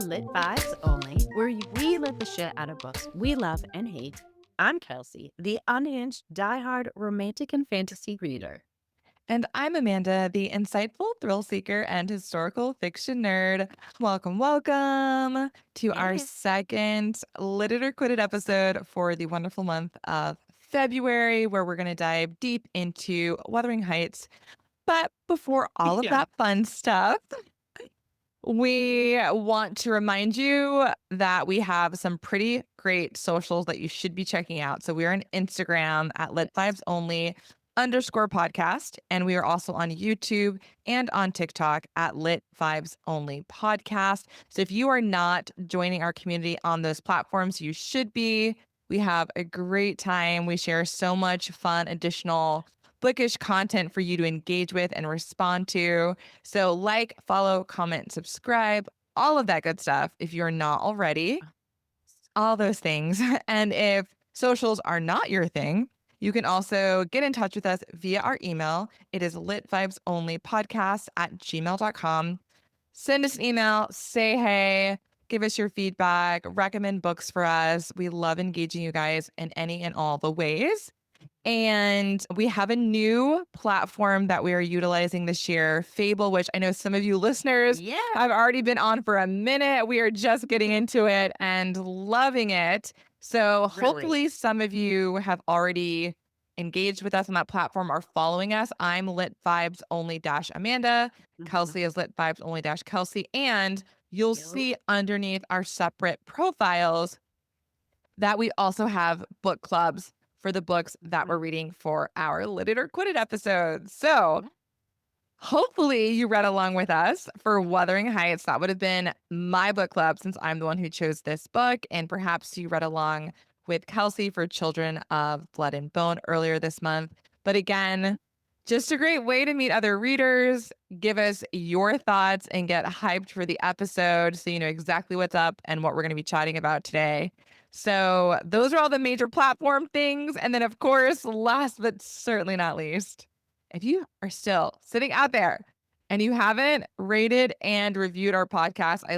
Lit Vibes Only, where we live the shit out of books we love and hate. I'm Kelsey, the unhinged, diehard romantic and fantasy reader. And I'm Amanda, the insightful thrill seeker and historical fiction nerd. Welcome to our Yeah. second Lit It or Quit It episode for the wonderful month of February, where we're going to dive deep into Wuthering Heights. But before all of Yeah. that fun stuff, we want to remind you that we have some pretty great socials that you should be checking out. So we are on Instagram at Lit Vibes Only _podcast. And we are also on YouTube and on TikTok at Lit Vibes Only Podcast. So if you are not joining our community on those platforms, you should be. We have a great time. We share so much fun additional bookish content for you to engage with and respond to. So like, follow, comment, subscribe, all of that good stuff if you're not already. All those things. And if socials are not your thing, you can also get in touch with us via our email. It is litvibesonlypodcast@gmail.com. Send us an email, say hey, give us your feedback, recommend books for us. We love engaging you guys in any and all the ways. And we have a new platform that we are utilizing this year, Fable, which I know some of you listeners Yeah. have already been on for a minute. We are just getting into it and loving it. So Really? hopefully some of you have already engaged with us on that platform, are following us. I'm Lit Vibes Only Amanda. Kelsey is Lit Vibes Only Kelsey. And you'll see underneath our separate profiles that we also have book clubs for the books that we're reading for our Lit It or Quit It episodes. So hopefully you read along with us for Wuthering Heights. That would have been my book club since I'm the one who chose this book. And perhaps you read along with Kelsey for Children of Blood and Bone earlier this month. But again, just a great way to meet other readers, give us your thoughts, and get hyped for the episode so you know exactly what's up and what we're going to be chatting about today. So those are all the major platform things. And then, of course, last but certainly not least, if you are still sitting out there and you haven't rated and reviewed our podcast, I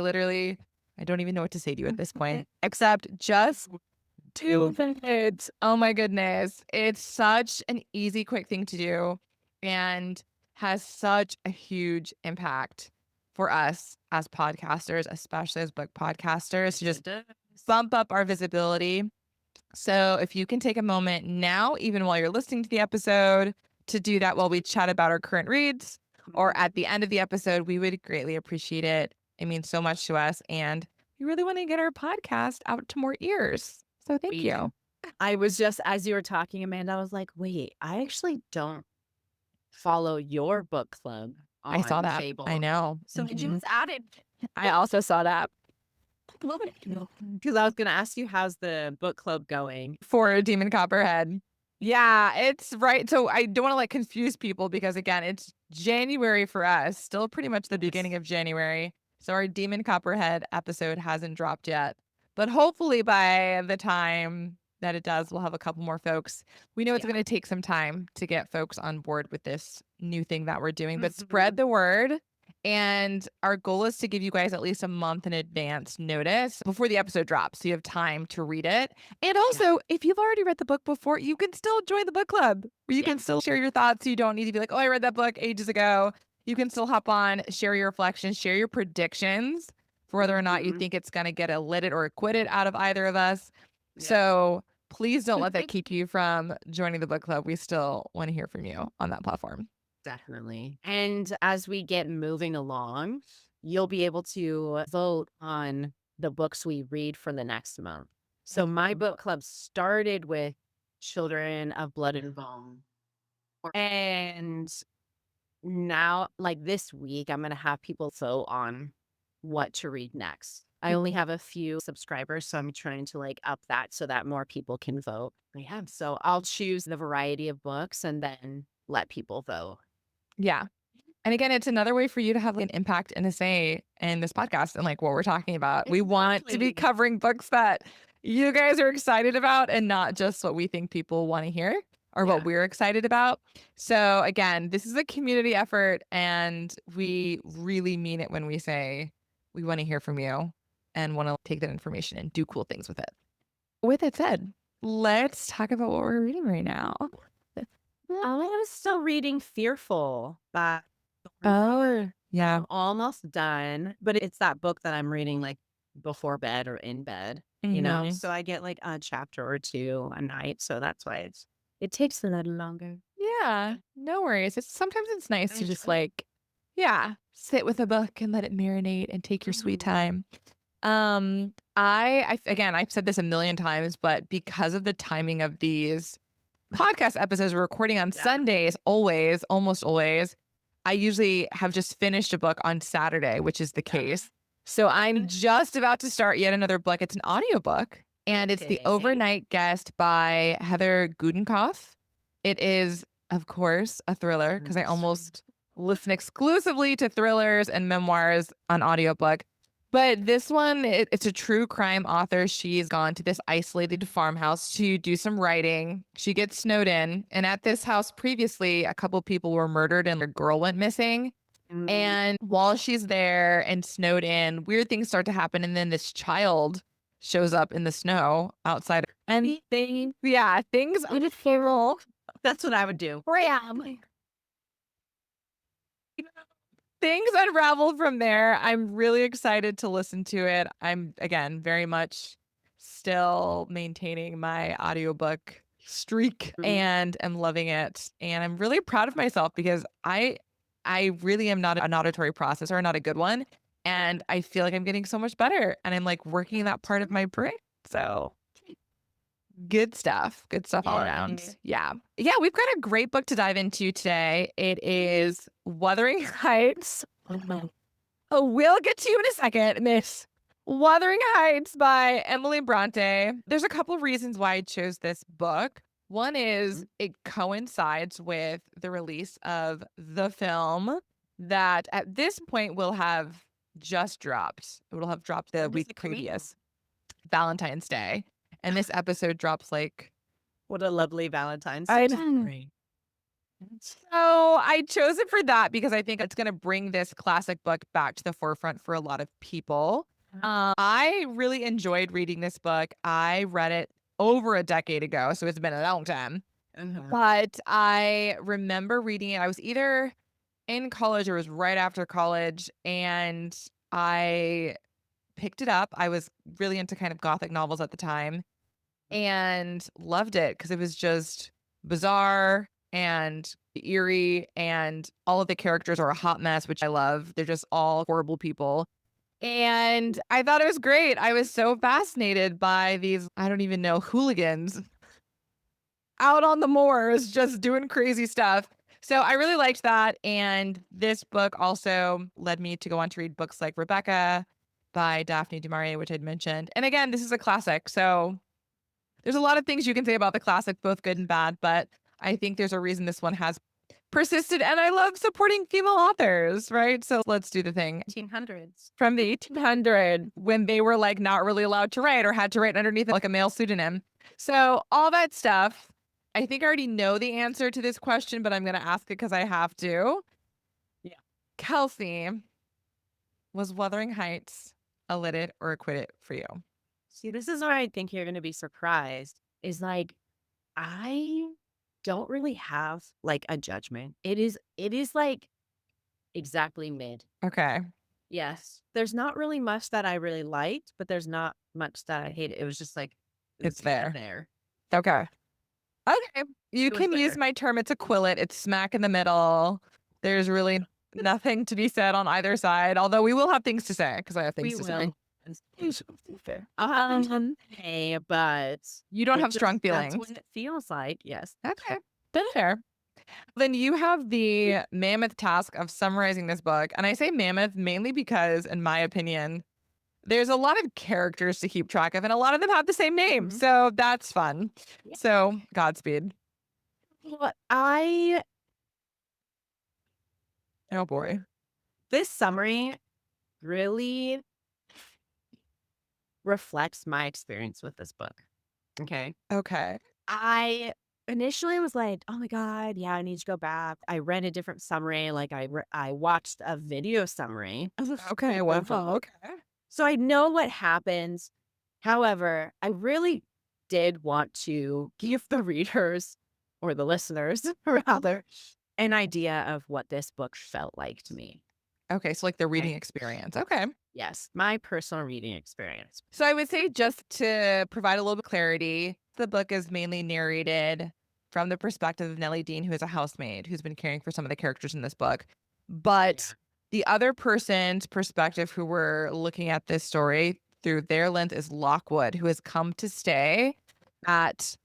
don't even know what to say to you at this point, except just 2 minutes. Oh my goodness. It's such an easy, quick thing to do and has such a huge impact for us as podcasters, especially as book podcasters, to just bump up our visibility. So if you can take a moment now, even while you're listening to the episode, to do that while we chat about our current reads, or at the end of the episode, we would greatly appreciate it. It means so much to us, and we really want to get our podcast out to more ears. So thank you. I was just, as you were talking, Amanda, I was like, wait, I actually don't follow your book club on I saw that. Fable. I know. So I Mhm. just added. I also saw that Because I was going to ask you, how's the book club going? for Demon Copperhead. Yeah, it's right. So I don't want to confuse people because again, it's January for us, still pretty much the beginning of January. So our Demon Copperhead episode hasn't dropped yet. But hopefully by the time that it does, we'll have a couple more folks. We know it's going to take some time to get folks on board with this new thing that we're doing, but spread the word. And our goal is to give you guys at least a month in advance notice before the episode drops. So you have time to read it. And also, if you've already read the book before, you can still join the book club where you can still share your thoughts. You don't need to be like, oh, I read that book ages ago. You can still hop on, share your reflections, share your predictions for whether or not you think it's going to get a lit it or a quit it out of either of us. So please don't let that keep you from joining the book club. We still want to hear from you on that platform. Definitely. And as we get moving along, you'll be able to vote on the books we read for the next month. So my book club started with Children of Blood and Bone. And now, this week, I'm going to have people vote on what to read next. I only have a few subscribers, so I'm trying to up that so that more people can vote. Yeah. So I'll choose the variety of books and then let people vote. Yeah. And again, it's another way for you to have an impact and a say in this podcast and what we're talking about. We want to be covering books that you guys are excited about and not just what we think people want to hear or what we're excited about. So again, this is a community effort and we really mean it when we say we want to hear from you. and want to take that information and do cool things with it. With that said, let's talk about what we're reading right now. I was still reading Fearful by Oh, yeah. I'm almost done, but it's that book that I'm reading like before bed or in bed, Mhm. so I get like a chapter or two a night. So that's why it takes a little longer. Yeah, no worries. Sometimes it's nice I to just enjoy it. yeah, sit with a book and let it marinate and take your sweet Mhm. time. Again, I've said this a million times, but because of the timing of these podcast episodes we're recording on Yeah. Sundays, always, almost always, I usually have just finished a book on Saturday, which is the case. So I'm just about to start yet another book. It's an audiobook, and it's The Okay. Overnight Guest by Heather Gudenkoff. It is, of course, a thriller because I almost listen exclusively to thrillers and memoirs on audiobook. But this one, it's a true crime author. She's gone to this isolated farmhouse to do some writing. She gets snowed in. And at this house previously, a couple people were murdered and a girl went missing. Mm. And while she's there and snowed in, weird things start to happen. And then this child shows up in the snow outside. And things unravel. That's what I would do. Things unraveled from there. I'm really excited to listen to it. I'm, again, very much still maintaining my audiobook streak and am loving it. And I'm really proud of myself because I really am not an auditory processor, not a good one. And I feel like I'm getting so much better. And I'm like working that part of my brain. So good stuff. Good stuff all around. Yeah. Yeah. We've got a great book to dive into today. It is Wuthering Heights. Oh, we'll get to you in a second, Miss. Wuthering Heights by Emily Brontë. There's a couple of reasons why I chose this book. One is it coincides with the release of the film that at this point will have just dropped. It will have dropped the week previous, Valentine's Day. And this episode drops like What a lovely Valentine's I Day. know. Great. So I chose it for that because I think it's going to bring this classic book back to the forefront for a lot of people. I really enjoyed reading this book. I read it over a decade ago, so it's been a long time. But I remember reading it. I was either in college or it was right after college, and I picked it up. I was really into kind of gothic novels at the time and loved it because it was just bizarre and eerie, and all of the characters are a hot mess, which I love. They're just all horrible people. And I thought it was great. I was so fascinated by these, I don't even know, hooligans out on the moors just doing crazy stuff. So I really liked that. And this book also led me to go on to read books like Rebecca by Daphne du Maurier, which I'd mentioned. And again, this is a classic. So there's a lot of things you can say about the classic, both good and bad, but I think there's a reason this one has persisted. And I love supporting female authors, right? So let's do the thing. 1800s. From the 1800s, when they were like not really allowed to write or had to write underneath like a male pseudonym. So all that stuff. I think I already know the answer to this question, but I'm going to ask it because I have to. Yeah. Kelsey, was Wuthering Heights a lit it or a quit it for you? See, this is where I think you're going to be surprised is like, I don't really have like a judgment. It is like exactly mid. Okay. Yes. There's not really much that I really liked, but there's not much that I hated. It was just like, It's kinda there. Okay. Okay. You It was can use there. my term. It's a quillet. It's smack in the middle. There's really nothing to be said on either side, although we will have things to say because I have things We to say. will. Hey, but You don't it have strong just, that's feelings. what it feels like. Yes. Okay. That's fair. Then you have the mammoth task of summarizing this book. And I say mammoth mainly because, in my opinion, there's a lot of characters to keep track of, and a lot of them have the same name. Mhm. So that's fun. Yeah. So Godspeed. Well, Oh boy. this summary really reflects my experience with this book. Okay. Okay. I initially was like, oh my God, yeah, I need to go back. I read a different summary. Like I watched a video summary. Okay. Well, okay. So I know what happens. However, I really did want to give the readers or the listeners rather an idea of what this book felt like to me. Okay, so like the reading Okay. experience. Okay. Yes, my personal reading experience. So I would say, just to provide a little bit of clarity, the book is mainly narrated from the perspective of Nellie Dean, who is a housemaid who's been caring for some of the characters in this book. Yeah. But the other person's perspective who we're looking at this story through their lens is Lockwood, who has come to stay at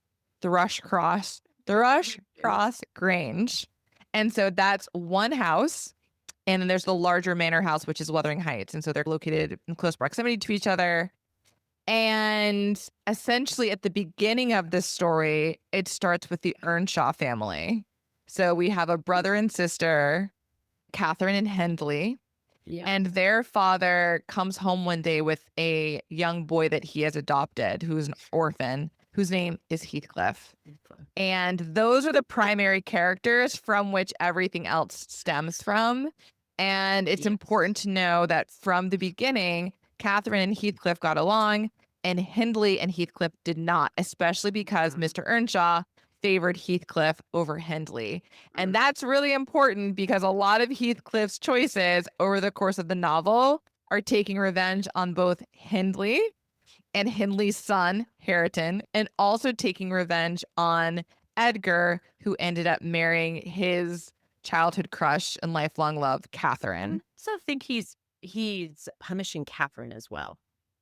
Thrush Cross Grange. And so that's one house. And then there's the larger manor house, which is Wuthering Heights. And so they're located in close proximity to each other. And essentially, at the beginning of this story, it starts with the Earnshaw family. So we have a brother and sister, Catherine and Hendley, Yeah. and their father comes home one day with a young boy that he has adopted, who's an orphan, whose name is Heathcliff. And those are the primary characters from which everything else stems from. And it's Yes. important to know that from the beginning, Catherine and Heathcliff got along, and Hindley and Heathcliff did not, especially because Mr. Earnshaw favored Heathcliff over Hindley. And that's really important because a lot of Heathcliff's choices over the course of the novel are taking revenge on both Hindley and Hindley's son, Hareton, and also taking revenge on Edgar, who ended up marrying his childhood crush and lifelong love, I Catherine. also think he's punishing Catherine as well.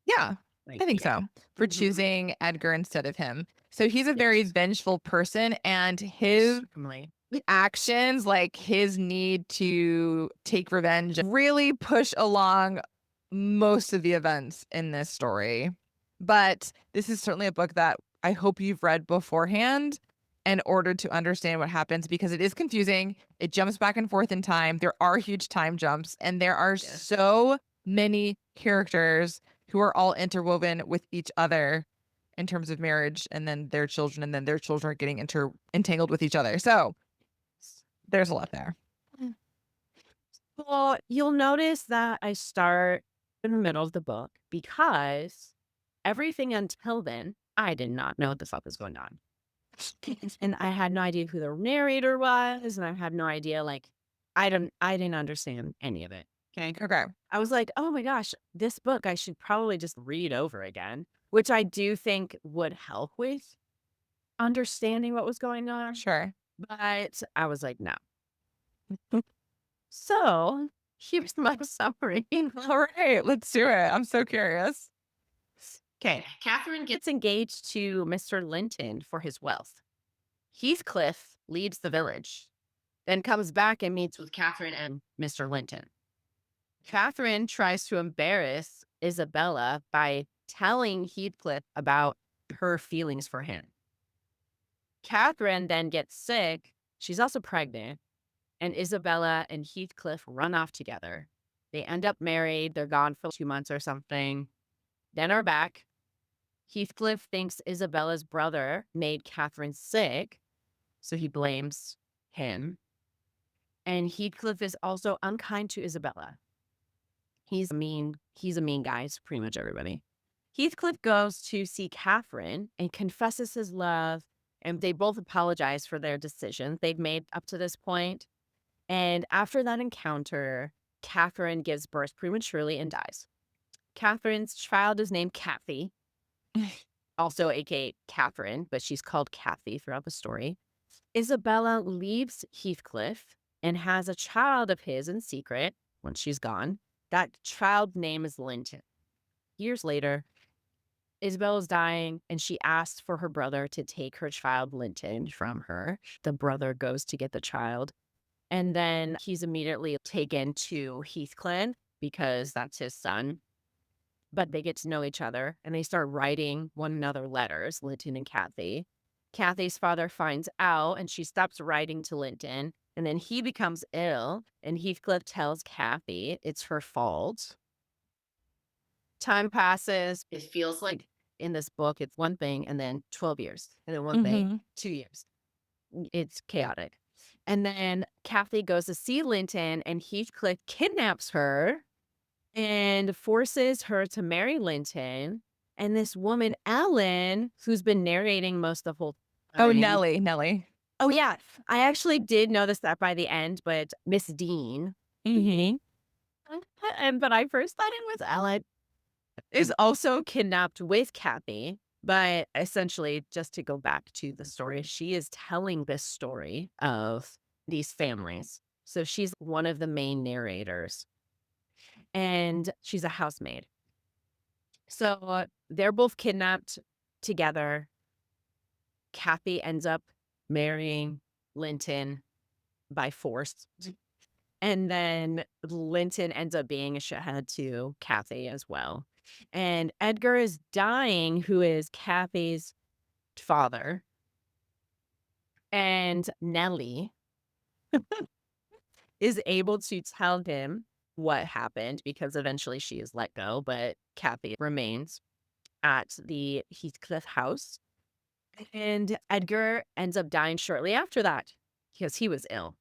Yeah, I Like, think yeah. so, for Mhm. choosing Edgar instead of him. So he's a very Yes. vengeful person, and his Extremely. actions, like his need to take revenge, really push along most of the events in this story. But this is certainly a book that I hope you've read beforehand in order to understand what happens, because it is confusing. It jumps back and forth in time. There are huge time jumps, and there are Yeah. so many characters who are all interwoven with each other in terms of marriage, and then their children, and then their children are getting entangled with each other. So there's a lot there. Well, you'll notice that I start in the middle of the book because everything until then, I did not know what the fuck was going on. And I had no idea who the narrator was, and I had no idea, like, I didn't understand any of it. Okay. Okay. I was like, oh my gosh, this book I should probably just read over again, which I do think would help with understanding what was going on. Sure. But I was like, no. So here's my summary. All right, let's do it. I'm so curious. Okay. Catherine gets engaged to Mr. Linton for his wealth. Heathcliff leaves the village, then comes back and meets with Catherine and Mr. Linton. Catherine tries to embarrass Isabella by telling Heathcliff about her feelings for him. Catherine then gets sick. She's also pregnant, and Isabella and Heathcliff run off together. They end up married. They're gone for 2 months or something. Then are back. Heathcliff thinks Isabella's brother made Catherine sick, so he blames him. And Heathcliff is also unkind to Isabella. He's a mean guy to pretty much everybody. Heathcliff goes to see Catherine and confesses his love, and they both apologize for their decisions they've made up to this point. And after that encounter, Catherine gives birth prematurely and dies. Catherine's child is named Kathy, also aka Catherine, but she's called Kathy throughout the story. Isabella leaves Heathcliff and has a child of his in secret when she's gone. That child's name is Linton. Years later, Isabella's dying and she asks for her brother to take her child Linton from her. The brother goes to get the child, and then he's immediately taken to Heathcliff because that's his son. But they get to know each other and they start writing one another letters, Linton and Kathy. Kathy's father finds out and she stops writing to Linton. And then he becomes ill and Heathcliff tells Kathy it's her fault. Time passes. It feels like in this book, it's one thing and then 12 years, and then one thing, Mm-hmm. 2 years. It's chaotic. And then Kathy goes to see Linton and Heathcliff kidnaps her and forces her to marry Linton. And this woman, Ellen, who's been narrating most of the whole Oh, time. Nellie. Oh, yeah. I actually did notice that by the end, but Miss Dean. Mm-hmm. But I first thought it was Ellen. Is also kidnapped with Kathy. But essentially, just to go back to the story, she is telling this story of these families. So she's one of the main narrators, and she's a housemaid. So they're both kidnapped together. Kathy ends up marrying Linton by force. And then Linton ends up being a shithead to Kathy as well. And Edgar is dying, who is Kathy's father. And Nellie is able to tell him what happened because eventually she is let go, but Kathy remains at the Heathcliff house. And Edgar ends up dying shortly after that because he was ill.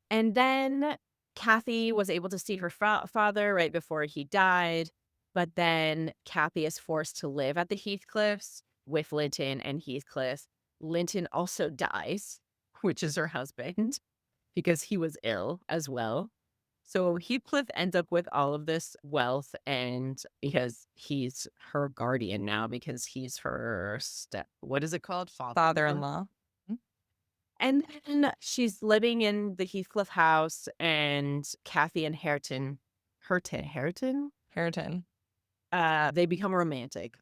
And then Kathy was able to see her father right before he died. But then Kathy is forced to live at the Heathcliffs with Linton and Heathcliff. Linton also dies, which is her husband, because he was ill as well. So Heathcliff ends up with all of this wealth, and because he's her guardian now, because he's her what is it called? Father-in-law. Father-in-law. And then she's living in the Heathcliff house, and Kathy and Hareton, Hareton. they become romantic.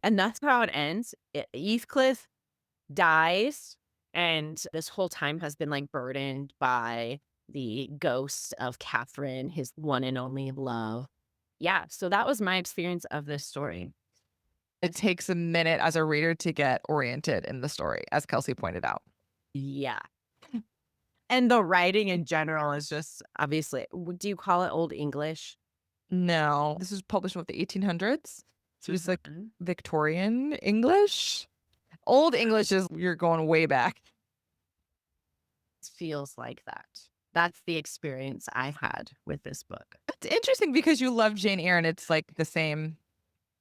And that's how it ends. Heathcliff dies, and this whole time has been like burdened by the ghost of Catherine, his one and only love. Yeah, so that was my experience of this story. It takes a minute as a reader to get oriented in the story, as Kelsey pointed out. Yeah. And the writing in general is just obviously, do you call it Old English? No, this was published with the 1800s. So it's like Mhm. Victorian English. Old English is you're going way back. Feels like that. That's the experience I've had with this book. It's interesting because you love Jane Eyre and it's like both the same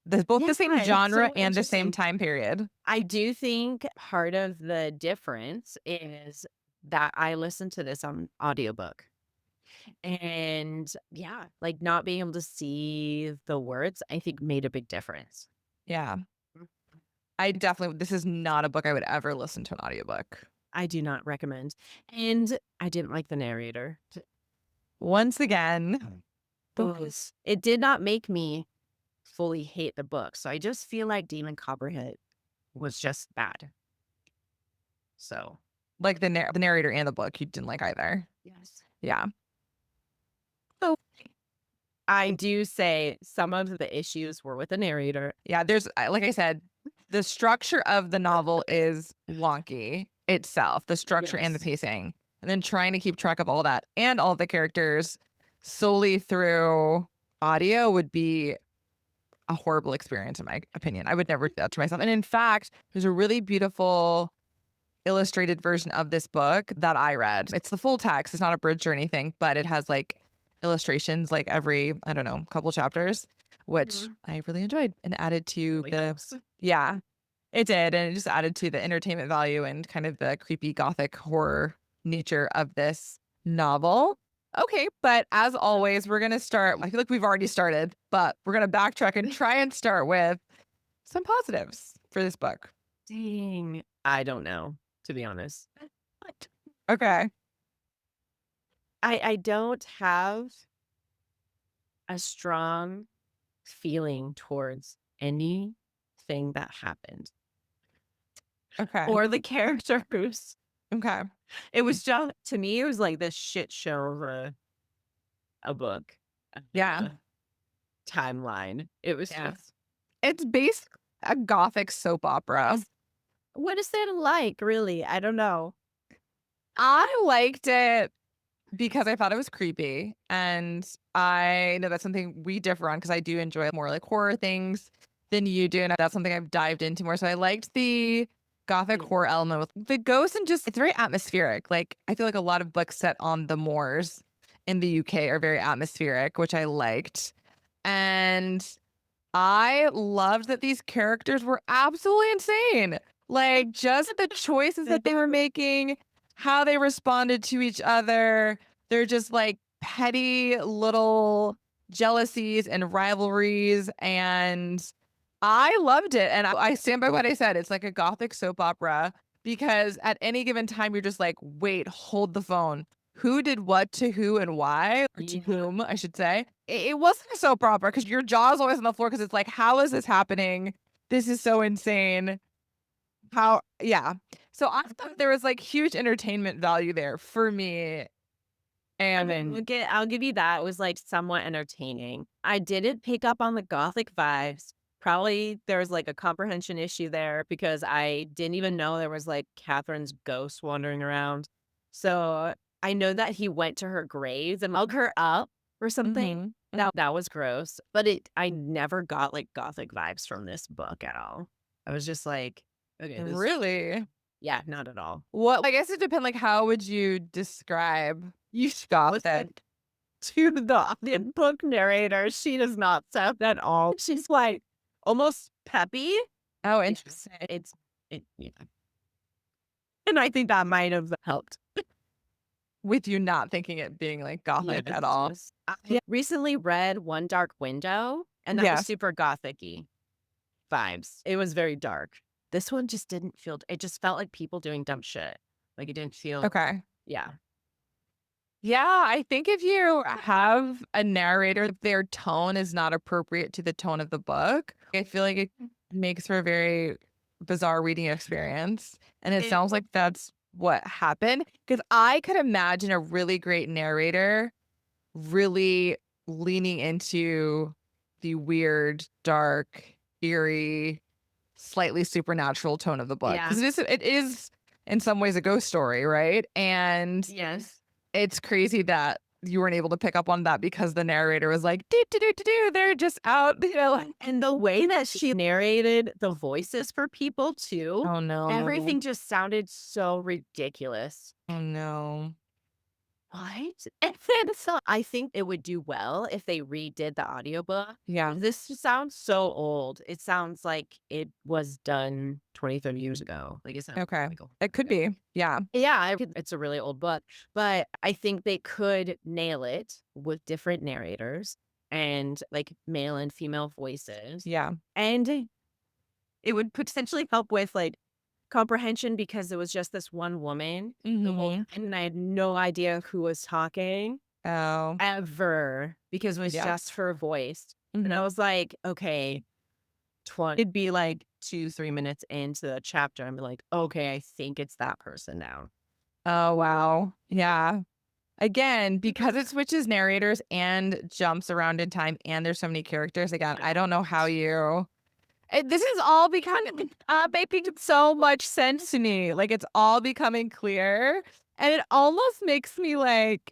Yeah, it's genre so and the same interesting. time period. I do think part of the difference is that I listened to this on audiobook. And yeah, like not being able to see the words, I think made a big difference. Yeah. This is not a book I would ever listen to an audiobook. I do not recommend. And I didn't like the narrator. Once again, It did not make me fully hate the book. So I just feel like Demon Copperhead was just bad. So, like the narrator and the book you didn't like either. yes. Yeah. So I do say some of the issues were with the narrator. Yeah, like I said, the structure of the novel is wonky itself, the structure and the Yes. pacing. And then trying to keep track of all that and all the characters solely through audio would be a horrible experience, in my opinion. I would never do that to myself. And in fact, there's a really beautiful illustrated version of this book that I read. It's the full text, it's not abridged or anything, but it has like illustrations like every, I don't know, couple chapters, which I really enjoyed and added to yeah, it did. And it just added to the entertainment value and kind of the creepy gothic horror nature of this novel. Okay, but as always, we're going to start. I feel like we've already started, but we're going to backtrack and try and start with some positives for this book. Dang. I don't know, to be honest. Okay. I don't have a strong feeling towards anything that happened Okay. or the characters. Okay. It was just, to me, it was like this shit show of a book. Yeah. Timeline. It was just, It's basically a gothic soap opera. what is that like, really? I don't know. I liked it because I thought it was creepy. And I know that's something we differ on because I do enjoy more like horror things than you do. And that's something I've dived into more. So I liked the gothic horror element with the ghosts and just it's very atmospheric. Like I feel like a lot of books set on the moors in the UK are very atmospheric, which I liked. And I loved that these characters were absolutely insane. Like, just the choices that they were making, how they responded to each other. They're just like petty little jealousies and rivalries. And I loved it. And I stand by what I said. It's like a gothic soap opera because at any given time, you're just like, wait, hold the phone. Who did what to who and why, or to whom, I should say. It wasn't a soap opera because your jaw's always on the floor because it's like, how is this happening? This is so insane. How, yeah. So I thought there was like huge entertainment value there for me. And then, I'll give you that. It was like somewhat entertaining. I didn't pick up on the gothic vibes. Probably there was like a comprehension issue there because I didn't even know there was like Catherine's ghost wandering around. So I know that he went to her graves and dug her up or something. That was gross. But I never got like gothic vibes from this book at all. I was just like, okay, really? yeah, not at all. What, I guess it depends. Like, how would you describe gothic? To the book narrator, she does not sound at all. She's like almost peppy. Oh, interesting. Yeah. And I think that might have helped. With you not thinking it being like gothic at all. I recently read One Dark Window, and that was super gothic-y vibes. It was very dark. This one just didn't feel. It just felt like people doing dumb shit. Like it didn't feel. Okay. Yeah. Yeah, I think if you have a narrator, their tone is not appropriate to the tone of the book, I feel like it makes for a very bizarre reading experience. And it sounds like that's what happened. Because I could imagine a really great narrator really leaning into the weird, dark, eerie, slightly supernatural tone of the book. Yeah. Because it is in some ways a ghost story, right? And Yes. it's crazy that you weren't able to pick up on that because the narrator was like, do, do, do, do, do. They're just out, you know. And the way that she narrated the voices for people too, Oh, no. everything just sounded so ridiculous. Oh, no. What? And then so I think it would do well if they redid the audiobook. Yeah. This just sounds so old. It sounds like it was done 20, 30 years ago. Like it sounds Okay. like It could be. Yeah. yeah, it's a really old book, but I think they could nail it with different narrators and like male and female voices. Yeah. And it would potentially help with like comprehension because it was just this one woman and I had no idea who was talking Oh. ever because it was just her voice. And I was like, okay, it'd be like 2-3 minutes into the chapter. I'm like, okay, I think it's that person now. Oh, wow. Yeah. Again, because it switches narrators and jumps around in time and there's so many characters, again, I don't know how you. This is all becoming making so much sense to me. Like it's all becoming clear, and it almost makes me like,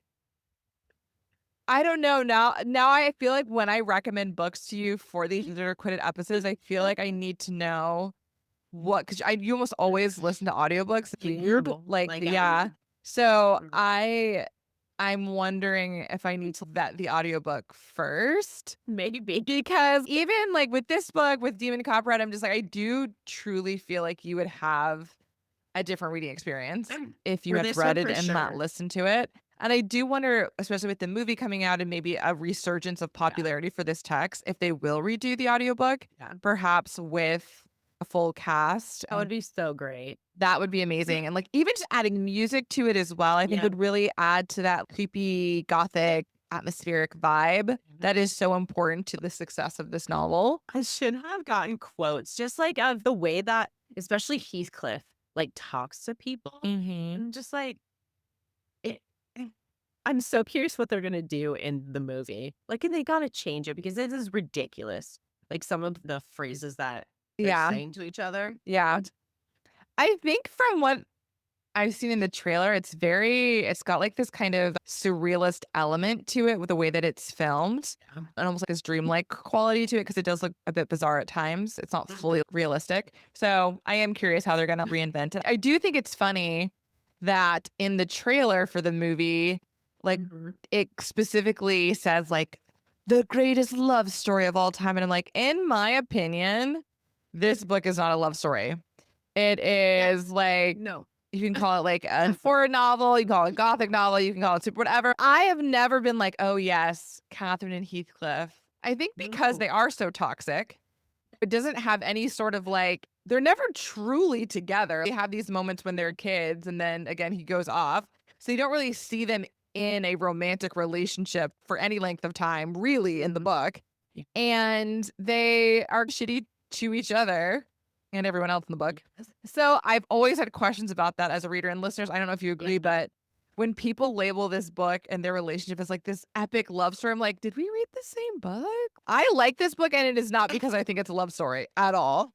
I don't know. Now I feel like when I recommend books to you for these requited episodes, I feel like I need to know what, because you almost always listen to audiobooks. It's weird. Like yeah. So I'm wondering if I need to vet the audiobook first. Maybe. Because even like with this book, with Demon Copperhead, I'm just like, I do truly feel like you would have a different reading experience if you For had this read one, it for and not sure. listened to it. And I do wonder, especially with the movie coming out and maybe a resurgence of popularity for this text, if they will redo the audiobook, perhaps with a full cast. That would be so great. That would be amazing. And like even just adding music to it as well, I think would really add to that creepy, gothic, atmospheric vibe that is so important to the success of this novel. I should have gotten quotes just like of the way that, especially Heathcliff, like talks to people. And just like, it, I'm so curious what they're going to do in the movie. Like, and they got to change it because this is ridiculous. Like some of the phrases that they're saying to each other. Yeah. I think from what I've seen in the trailer, it's got like this kind of surrealist element to it with the way that it's filmed and almost like this dreamlike quality to it because it does look a bit bizarre at times. It's not fully realistic. So I am curious how they're going to reinvent it. I do think it's funny that in the trailer for the movie, Like Mhm. it specifically says like the greatest love story of all time. And I'm like, in my opinion, this book is not a love story. It Yeah. is like, No. you can call it like a horror novel, you can call it a gothic novel, you can call it super whatever. I have never been like, oh yes, Catherine and Heathcliff. I think because No. they are so toxic, it doesn't have any sort of like, they're never truly together. They have these moments when they're kids, and then again, he goes off. So you don't really see them in a romantic relationship for any length of time, really, in the Mhm. book. Yeah. And they are shitty to each other and everyone else in the book. Yes. So I've always had questions about that as a reader. And listeners, I don't know if you Yeah. agree, but when people label this book and their relationship as like this epic love story, I'm like, did we read the same book? I like this book, and it is not because I think it's a love story at all.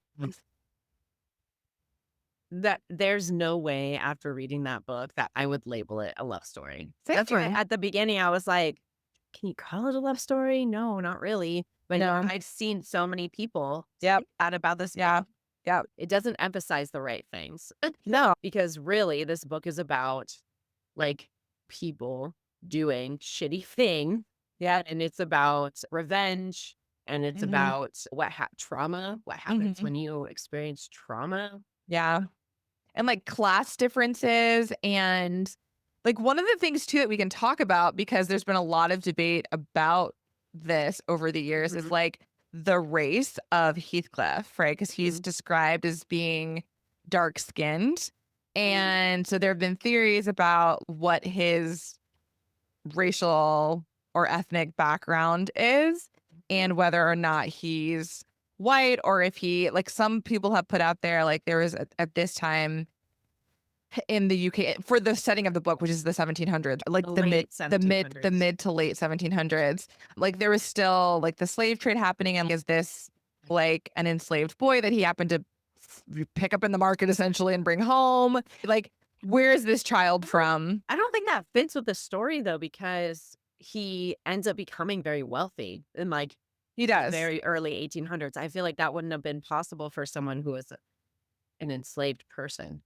That there's no way after reading that book that I would label it a love story. That's why Same. at the beginning I was like, "Can you call it a love story? No, not really." But No. I've seen so many people Yep. say that about this Yeah. book. Yep. It doesn't emphasize the right things. No. Because really this book is about, like, people doing shitty thing. Yeah, and it's about revenge, and it's Hmm. about trauma, what happens Hmm. when you experience trauma. Yeah. And like class differences, and like one of the things too that we can talk about, because there's been a lot of debate about this over the years, is Mhm, like the race of Heathcliff, right? Because he's mhm. described as being dark skinned. And so there have been theories about what his racial or ethnic background is, and whether or not he's white, or if he, like, some people have put out there, like there was at this time in the UK for the setting of the book, which is the 1700s, like The the mid late the 1700s. mid to late 1700s, like there was still like the slave trade happening, and is this like an enslaved boy that he happened to pick up in the market essentially and bring home? Like, where is this child I don't from? I don't think that fits with the story though, because he ends up becoming very wealthy in, like, He the does. very early 1800s. I feel like that wouldn't have been possible for someone who was an enslaved person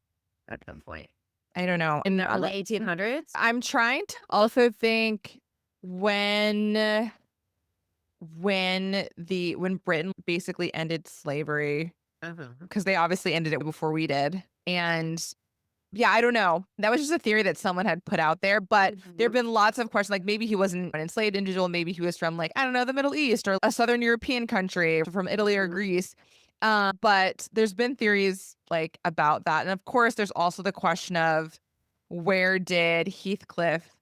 at that point. I don't know. In And the early 1800s? I'm trying to also think when when Britain basically ended slavery, Uh-huh. because they obviously ended it before we did. And yeah, I don't know. That was just a theory that someone had put out there, but there have Mhm. been lots of questions. Like maybe he wasn't an enslaved individual, maybe he was from like, I don't know, the Middle East or a Southern European country, from Italy or Mhm. Greece. But there's been theories like about that. And of course, there's also the question of where did Heathcliff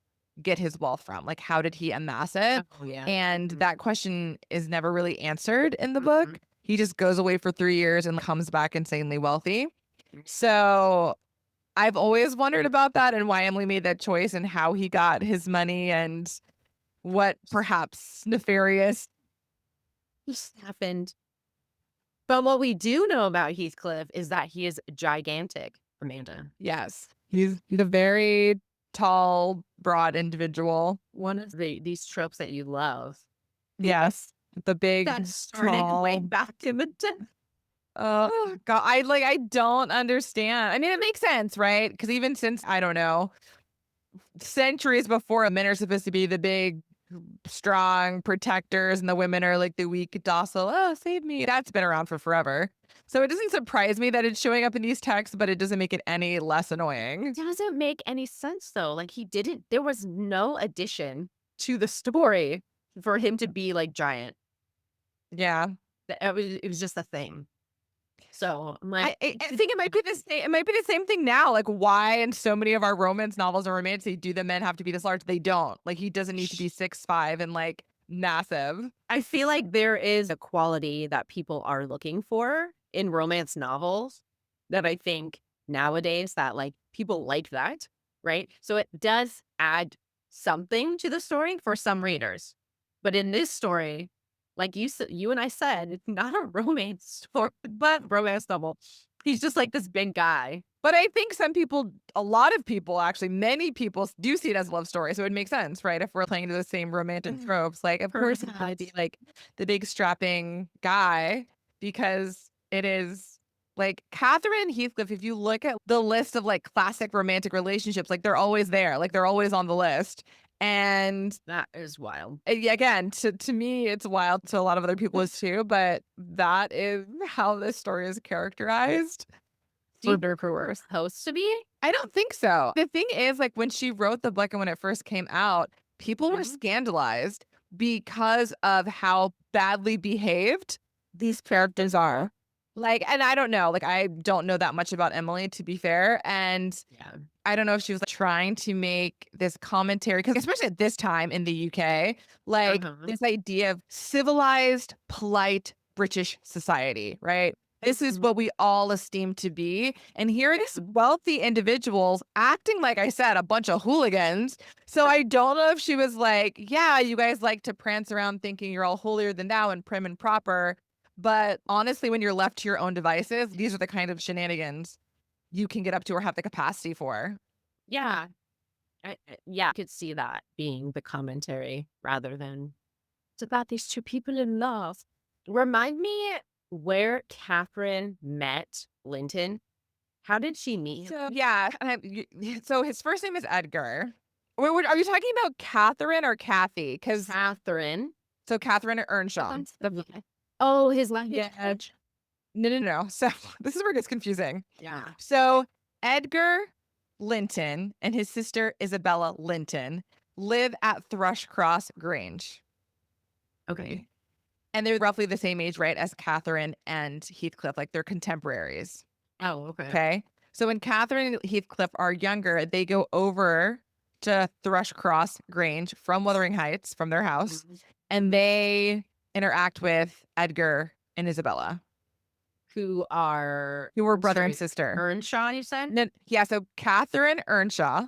get his wealth from? Like, how did he amass it? Oh, yeah. And Mhm. that question is never really answered in the Mhm. book. He just goes away for 3 years and comes back insanely wealthy. So I've always wondered about that, and why Emily made that choice, and how he got his money, and what perhaps nefarious. Just happened. But what we do know about Heathcliff is that he is gigantic, Amanda. Yes. He's a very tall, broad individual. One of these tropes that you love Yes. The big, that started way tall. back in the day. Oh God. I don't understand. I mean, it makes sense, right? Because even since, I don't know, centuries before, men are supposed to be the big, strong protectors, and the women are like the weak, docile. Oh, save me. That's been around for forever. So it doesn't surprise me that it's showing up in these texts, but it doesn't make it any less annoying. Doesn't make any sense though. Like he didn't there was no addition to the story for him to be like giant. Yeah. It was just a thing. So I'm like, I think it might be the same. It might be the same thing now. Like, why in so many of our romance novels or romantic, do the men have to be this large? They don't. Like, he doesn't need to be 6'5" and like massive. I feel like there is a quality that people are looking for in romance novels that I think nowadays that like people like that, right? So it does add something to the story for some readers. But in this story, like you and I said, it's not a romance story, but romance novel. He's just like this big guy. But I think some people, a lot of people, actually, many people do see it as a love story. So it makes sense, right? If we're playing to the same romantic tropes, like, of course, it's going to be Perhaps. like the big strapping guy, because it is like Catherine and Heathcliff. If you look at the list of like classic romantic relationships, like they're always there, like they're always on the list. And That is wild. again, to me, it's wild. To a lot of other people is too, but that is how this story is characterized. For better for worse. Supposed to be? I don't think so. The thing is, like, when she wrote the book and when it first came out, people were scandalized because of how badly behaved these characters are. Like, and I don't know, like, I don't know that much about Emily, to be fair. And Yeah. I don't know if she was like, trying to make this commentary, because especially at this time in the UK, like this idea of civilized, polite British society, right? This is what we all esteem to be. And here are these wealthy individuals acting, like I said, a bunch of hooligans. So I don't know if she was like, yeah, you guys like to prance around thinking you're all holier than thou and prim and proper. But honestly, when you're left to your own devices, these are the kind of shenanigans you can get up to or have the capacity for. Yeah. I could see that being the commentary rather than it's about these two people in love. Remind me where Catherine met Linton. How did she meet him? So yeah, and so his first name is Edgar. Are you talking about Catherine or Kathy? Because Catherine. so Catherine Earnshaw. Oh, his language. Yeah. No. So this is where it gets confusing. Yeah. So Edgar Linton and his sister Isabella Linton live at Thrushcross Grange. Okay. And they're roughly the same age, right, as Catherine and Heathcliff. Like they're contemporaries. Oh, okay. Okay. So when Catherine and Heathcliff are younger, they go over to Thrushcross Grange from Wuthering Heights, from their house, and they interact with Edgar and Isabella, Who were brother and sister. Earnshaw, you said? No, yeah, so Catherine Earnshaw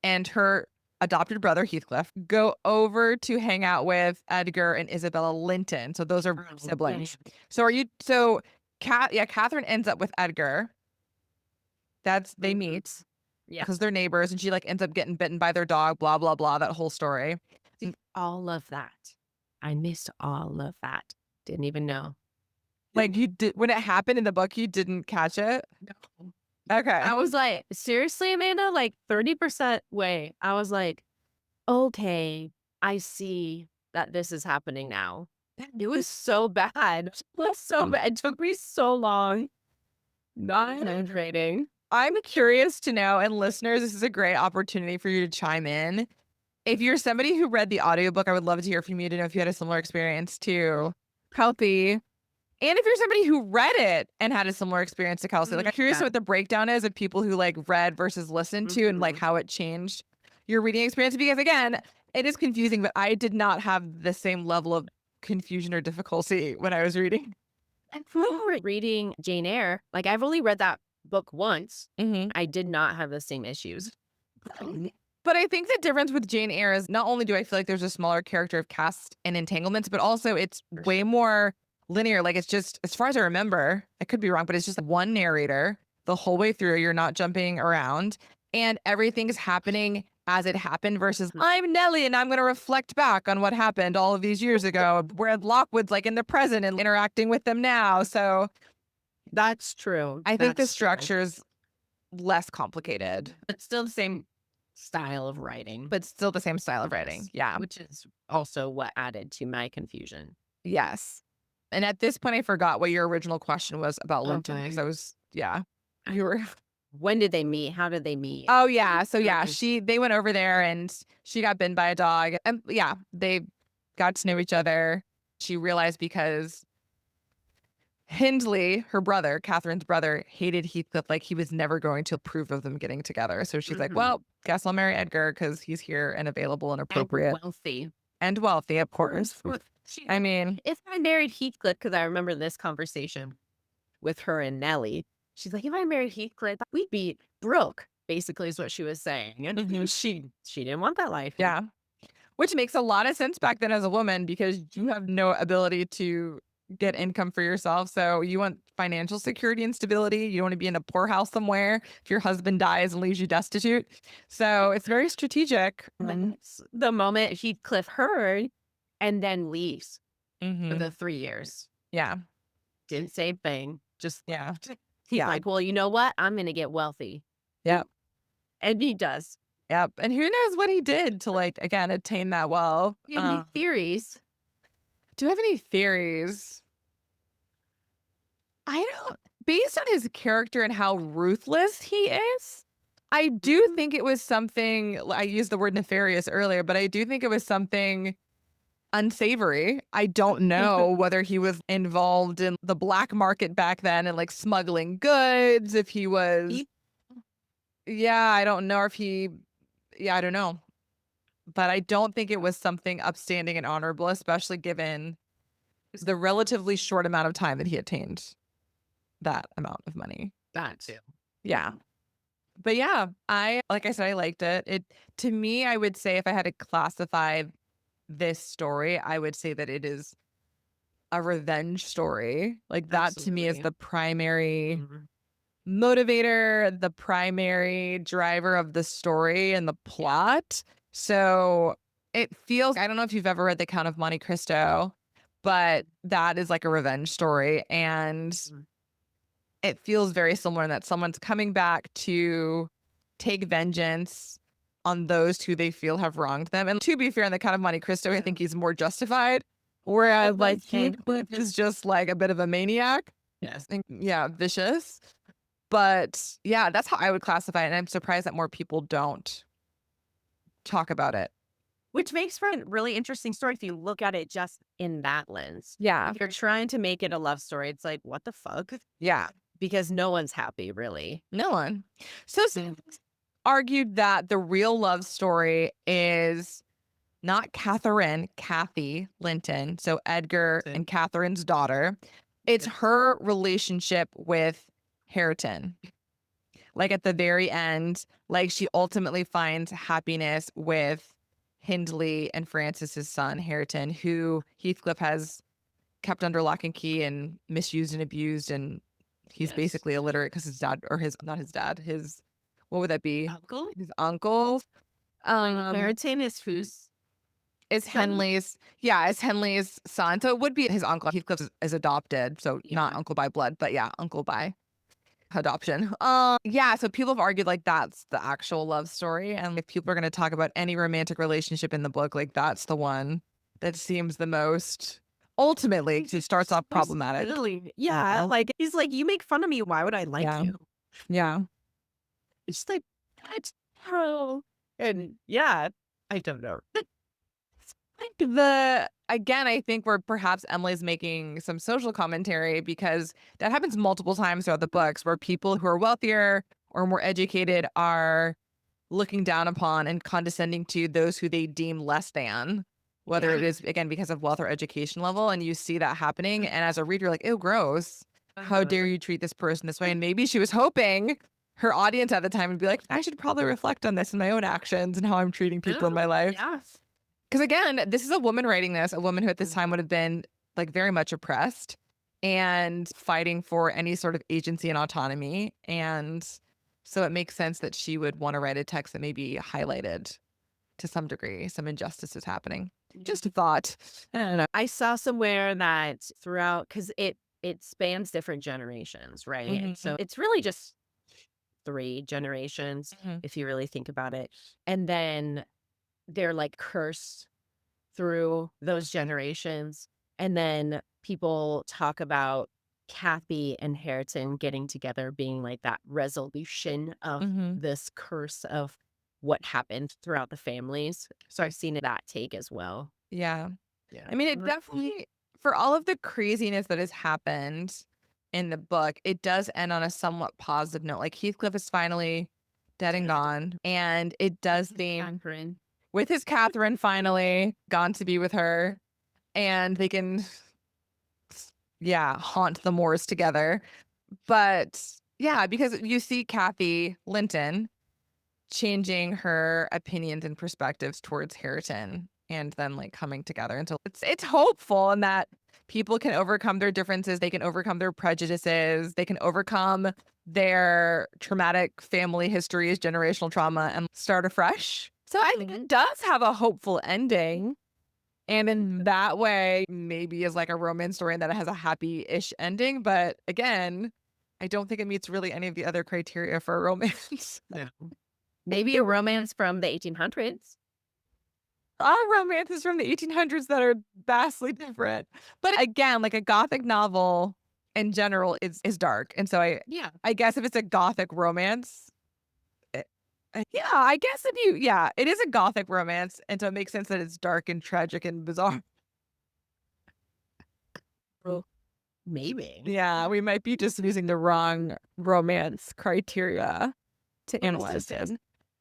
and her adopted brother Heathcliff go over to hang out with Edgar and Isabella Linton. So those are siblings. So Catherine ends up with Edgar. They meet. Yeah. Because they're neighbors, and she like ends up getting bitten by their dog, blah, blah, blah, that whole story. All of that. I missed all of that. Didn't even know. Like you did when it happened in the book, you didn't catch it? No. Okay. I was like, seriously, Amanda? Like 30% way. I was like, okay, I see that this is happening now. It was so bad. It was so bad. It took me so long. Not hydrating. I'm curious to know, and listeners, this is a great opportunity for you to chime in. If you're somebody who read the audiobook, I would love to hear from you to know if you had a similar experience to Kelsey. And if you're somebody who read it and had a similar experience to Kelsey, like I'm curious what the breakdown is of people who like read versus listened to and like how it changed your reading experience. Because again, it is confusing, but I did not have the same level of confusion or difficulty when I was reading. And for reading Jane Eyre, like I've only read that book once. I did not have the same issues. But I think the difference with Jane Eyre is not only do I feel like there's a smaller character of cast and entanglements, but also it's way more linear. Like it's just, as far as I remember, I could be wrong, but it's just one narrator the whole way through. You're not jumping around and everything is happening as it happened versus I'm Nellie and I'm going to reflect back on what happened all of these years ago, where Lockwood's like in the present and interacting with them now. So that's true. I think the structure's less complicated. But still the same style of writing. But still the same style of writing. Yeah. Which is also what added to my confusion. Yes. And at this point, I forgot what your original question was about Linton. Because I was, you were. When did they meet? How did they meet? Oh, yeah. So, yeah, they went over there and she got bitten by a dog. And yeah, they got to know each other. She realized because Hindley, her brother, Catherine's brother, hated Heathcliff. Like he was never going to approve of them getting together. So she's like, well, guess I'll marry Edgar because he's here and available and appropriate. And wealthy, of course. I mean, if I married Heathcliff, because I remember this conversation with her and Nellie, she's like, if I married Heathcliff, we'd be broke, basically is what she was saying. And she didn't want that life. Yeah. Which makes a lot of sense back then as a woman because you have no ability to get income for yourself. So you want financial security and stability. You don't want to be in a poorhouse somewhere if your husband dies and leaves you destitute. So it's very strategic. The moment Heathcliff heard and then leaves for the 3 years. Yeah. Didn't say a thing. Just, yeah. He's like, well, you know what? I'm going to get wealthy. Yeah. And he does. Yep. And who knows what he did to like again attain that well. You have any theories? Do you have any theories? I don't based on his character and how ruthless he is, I do think it was something I used the word nefarious earlier, but I do think it was something unsavory. I don't know whether he was involved in the black market back then and like smuggling goods, if he was yeah, I don't know if he yeah, I don't know. But I don't think it was something upstanding and honorable, especially given the relatively short amount of time that he attained that amount of money. That too. Yeah. But yeah, I like I said, I liked it. It to me, I would say if I had to classify this story, I would say that it is a revenge story. Like that to me is Absolutely. the primary Mhm. motivator, the primary driver of the story and the plot. So it feels, I don't know if you've ever read The Count of Monte Cristo, but that is like a revenge story. And Mhm. it feels very similar in that someone's coming back to take vengeance on those who they feel have wronged them. And to be fair, in The Count of Monte Cristo, I think he's more justified. Whereas like Heathcliff is just like a bit of a maniac. Yes. And, yeah, vicious. But yeah, that's how I would classify it. And I'm surprised that more people don't talk about it. Which makes for a really interesting story if you look at it just in that lens. Yeah. If you're trying to make it a love story, it's like, what the fuck? Yeah. Because no one's happy, really. No one. So some argued that the real love story is not Catherine, Kathy Linton. So Edgar and Catherine's daughter. It's her relationship with Hareton. Like at the very end, like she ultimately finds happiness with Hindley and Francis's son, Hareton, who Heathcliff has kept under lock and key and misused and abused. And he's Yes. basically illiterate because his dad, or his, not his dad, his, what would that be? Uncle? His uncle. Meritain is who's Is Henley's, yeah, is Henley's son. So it would be his uncle. Heathcliff is adopted. So not Yeah. uncle by blood, but yeah, uncle by adoption. Yeah, so people have argued like that's the actual love story. And if people are going to talk about any romantic relationship in the book, like that's the one that seems the most ultimately it starts off problematic. Really? Yeah. Like, he's like, you make fun of me. Why would I like Yeah. you? Yeah. It's like, that's how. And yeah, I don't know. The again, I think where perhaps Emily's making some social commentary because that happens multiple times throughout the books where people who are wealthier or more educated are looking down upon and condescending to those who they deem less than, whether it is again because of wealth or education level. And you see that happening. And as a reader, you're like, ew, gross. How dare you treat this person this way? And maybe she was hoping her audience at the time would be like, I should probably reflect on this in my own actions and how I'm treating people in my life. Yes. Because again, this is a woman writing this, a woman who at this time would have been like very much oppressed and fighting for any sort of agency and autonomy. And so it makes sense that she would want to write a text that maybe highlighted to some degree some injustices happening. Just a thought. I don't know. I saw somewhere that throughout, because it spans different generations, right? And so it's really just 3 generations, Mhm. if you really think about it. And then they're like cursed through those generations. And then people talk about Kathy and Hareton getting together being like that resolution of Mhm. this curse of what happened throughout the families. So I've seen that take as well. Yeah. Yeah. I mean, it definitely, for all of the craziness that has happened in the book, it does end on a somewhat positive note. Like Heathcliff is finally dead and gone. And it does seem Catherine. with his Catherine finally gone to be with her, and they can, yeah, haunt the moors together. But yeah, because you see Kathy Linton changing her opinions and perspectives towards Hareton and then like coming together. And so it's hopeful in that people can overcome their differences, they can overcome their prejudices, they can overcome their traumatic family histories, generational trauma, and start afresh. So I think it does have a hopeful ending. And in that way, maybe is like a romance story and that it has a happy-ish ending. But again, I don't think it meets really any of the other criteria for a romance. No. Maybe a romance from the 1800s. Our romances from the 1800s that are vastly different. But again, like a gothic novel in general is dark. And so Yeah. I guess if it's a gothic romance, yeah, I guess if you yeah, it is a gothic romance, and so it makes sense that it's dark and tragic and bizarre. Well, maybe. Yeah, we might be just using the wrong romance criteria to What is analyze this? it.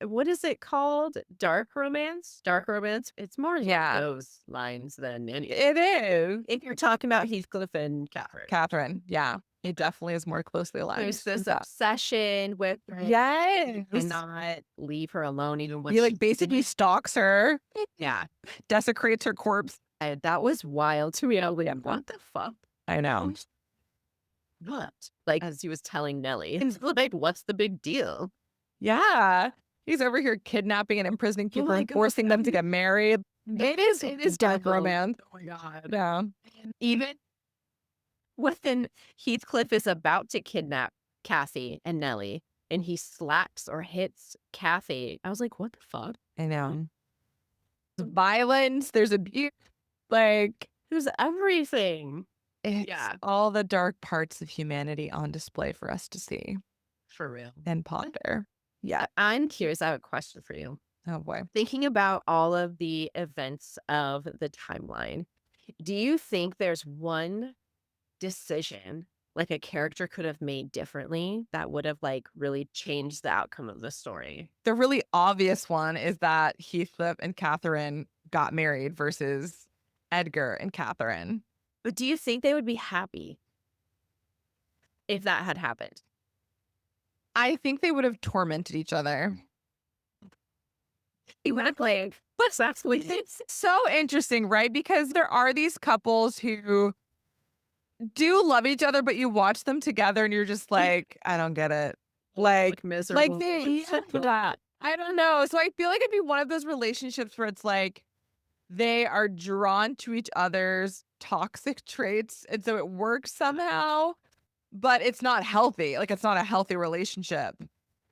What is it called? Dark romance? Dark romance? It's more Yeah, those lines than any. it is. If you're talking about Heathcliff and Catherine. Catherine, yeah, it definitely is more closely aligned There's with this that. obsession with her. Yes. Cannot leave her alone even when He like she basically stalks her, yeah. desecrates her corpse. That was wild to me. I was like, what the fuck? I know. What? Like as he was telling Nellie. It's like, what's the big deal? Yeah. He's over here kidnapping and imprisoning people my and God. forcing them to get married. It is dark devil. romance. Oh my god. Yeah. Even when Heathcliff is about to kidnap Kathy and Nellie and he slaps or hits Kathy, I was like, what the fuck? I know. There's violence, there's abuse, like There's everything. it's Yeah. all the dark parts of humanity on display for us to see For real. and ponder. Yeah. I'm curious. I have a question for you. Oh boy. Thinking about all of the events of the timeline, do you think there's one decision like a character could have made differently that would have like really changed the outcome of the story? The really obvious one is that Heathcliff and Catherine got married versus Edgar and Catherine. But do you think they would be happy if that had happened? I think they would have tormented each other. Exactly. But that's what It's so interesting, right? Because there are these couples who do love each other, but you watch them together and you're just like, I don't get it. Like miserable. they, yeah, I don't know. So I feel like it'd be one of those relationships where it's like they are drawn to each other's toxic traits. And so it works somehow, but it's not healthy. Like it's not a healthy relationship.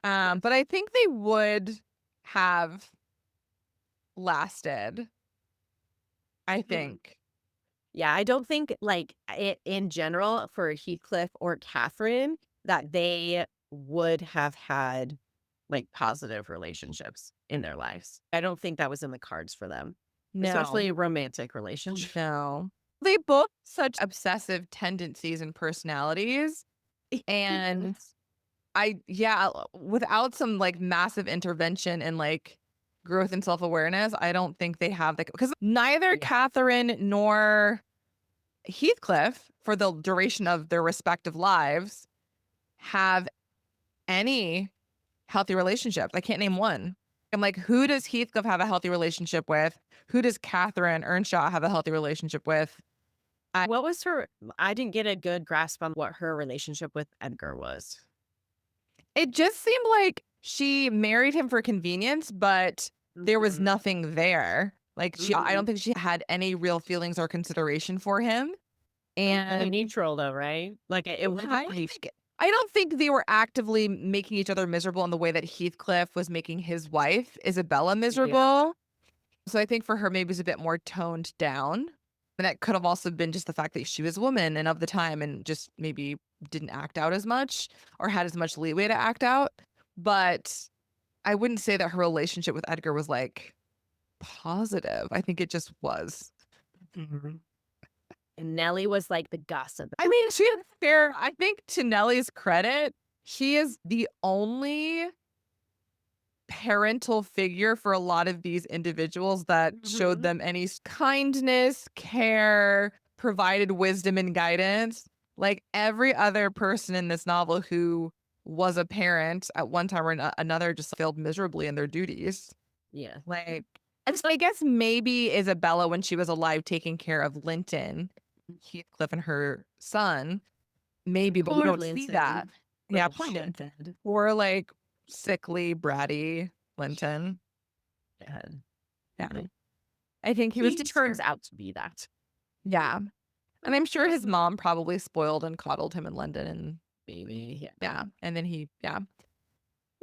But I think they would have lasted. I think. Yeah, I don't think like it in general for Heathcliff or Catherine that they would have had like positive relationships in their lives. I don't think that was in the cards for them, especially romantic relationships. No. They both such obsessive tendencies and personalities. And without some like massive intervention and like growth and self-awareness, I don't think they have the because neither Catherine nor Heathcliff, for the duration of their respective lives, have any healthy relationships. I can't name one. I'm like, who does Heathcliff have a healthy relationship with? Who does Catherine Earnshaw have a healthy relationship with? What was her? I didn't get a good grasp on what her relationship with Edgar was. It just seemed like she married him for convenience, but there was nothing there. Like I don't think she had any real feelings or consideration for him. And neutral though, right? Like it was. I don't think they were actively making each other miserable in the way that Heathcliff was making his wife, Isabella, miserable. So I think for her, maybe it was a bit more toned down. And that could have also been just the fact that she was a woman and of the time and just maybe didn't act out as much or had as much leeway to act out. But I wouldn't say that her relationship with Edgar was like positive. I think it just was. And Nellie was like the gossip. I mean, she is fair. I think to Nellie's credit, she is the only parental figure for a lot of these individuals that showed them any kindness, care, provided wisdom and guidance. Like every other person in this novel who was a parent at one time or another just failed miserably in their duties. Yeah. Like, and so I guess maybe Isabella, when she was alive, taking care of Linton, Heathcliff, and her son, maybe, but we don't see that. Yeah, pointed. Or like sickly, bratty Linton. Yeah. I think He turns out to be that. Yeah. And I'm sure his mom probably spoiled and coddled him in London and Maybe. yeah. And then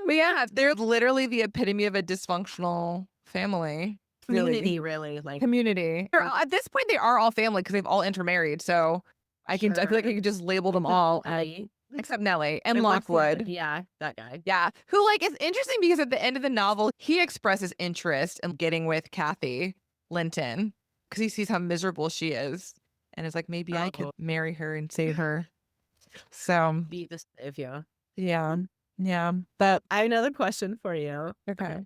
But yeah, they're literally the epitome of a dysfunctional family. Community, really, like Community. At this point, they are all family because they've all intermarried. So I feel like I could just label them all except Nellie and Lockwood. Yeah, that guy. Yeah. Who, like, is interesting because at the end of the novel, he expresses interest in getting with Kathy Linton because he sees how miserable she is and is like, maybe I could marry her and save her. So, Be the savior. yeah. Yeah. But, I have another question for you. okay.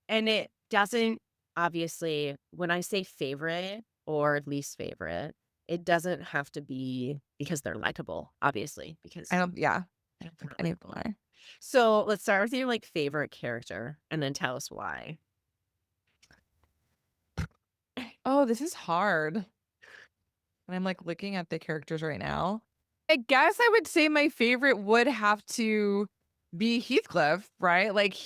And it doesn't, obviously, when I say favorite or least favorite, it doesn't have to be because they're likable, obviously, because I don't they're think not any likable. why. So let's start with your like favorite character and then tell us why. Oh, this is hard. And I'm like looking at the characters right now. I guess I would say my favorite would have to be Heathcliff, right? Like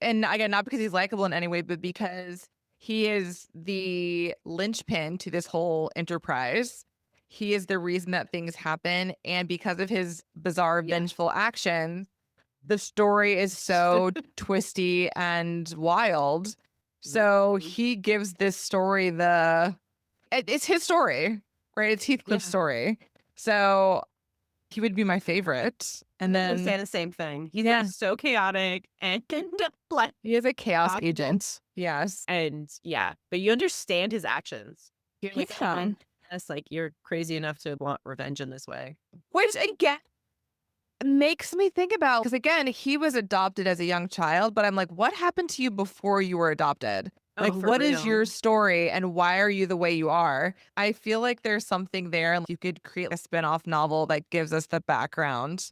and again, not because he's likable in any way, but because he is the linchpin to this whole enterprise. He is the reason that things happen. And because of his bizarre, vengeful actions, the story is so twisty and wild. So he gives this story it's his story, right? It's Heathcliff's story. So he would be my favorite. And I then say the same thing. He's so chaotic and like he is a chaos agent. Yes. and but you understand his actions. You're like, Yeah. that's like you're crazy enough to want revenge in this way. Which again makes me think about, because again, he was adopted as a young child, but I'm like, what happened to you before you were adopted? Like, what is your story and why are you the way you are? I feel like there's something there. You could create a spin-off novel that gives us the background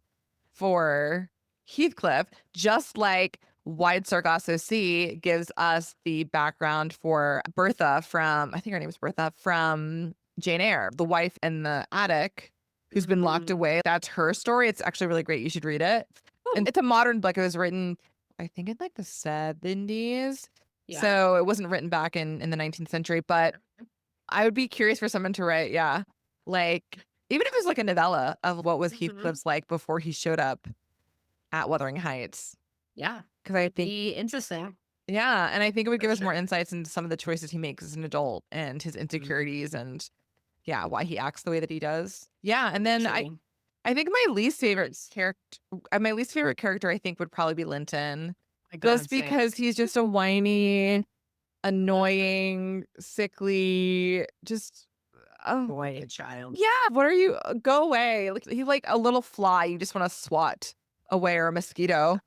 for Heathcliff, just like Wide Sargasso Sea gives us the background for Bertha from, I think her name is Bertha, from Jane Eyre, the wife in the attic who's been locked away. That's her story. It's actually really great. You should read it. And it's a modern book. It was written, I think, in like the 70s. Yeah. So it wasn't written back in the 19th century, but I would be curious for someone to write, like, even if it was like a novella of what was Heathcliff's like before he showed up at Wuthering Heights. Yeah. Because I think, Be interesting. yeah, and I think it would give us more insights into some of the choices he makes as an adult and his insecurities and, why he acts the way that he does. Yeah, and then I think my least favorite character, I think, would probably be Linton. Just because he's just a whiny, annoying, sickly, just boy, child. yeah. What are you? Go away! Like he's like a little fly you just want to swat away, or a mosquito.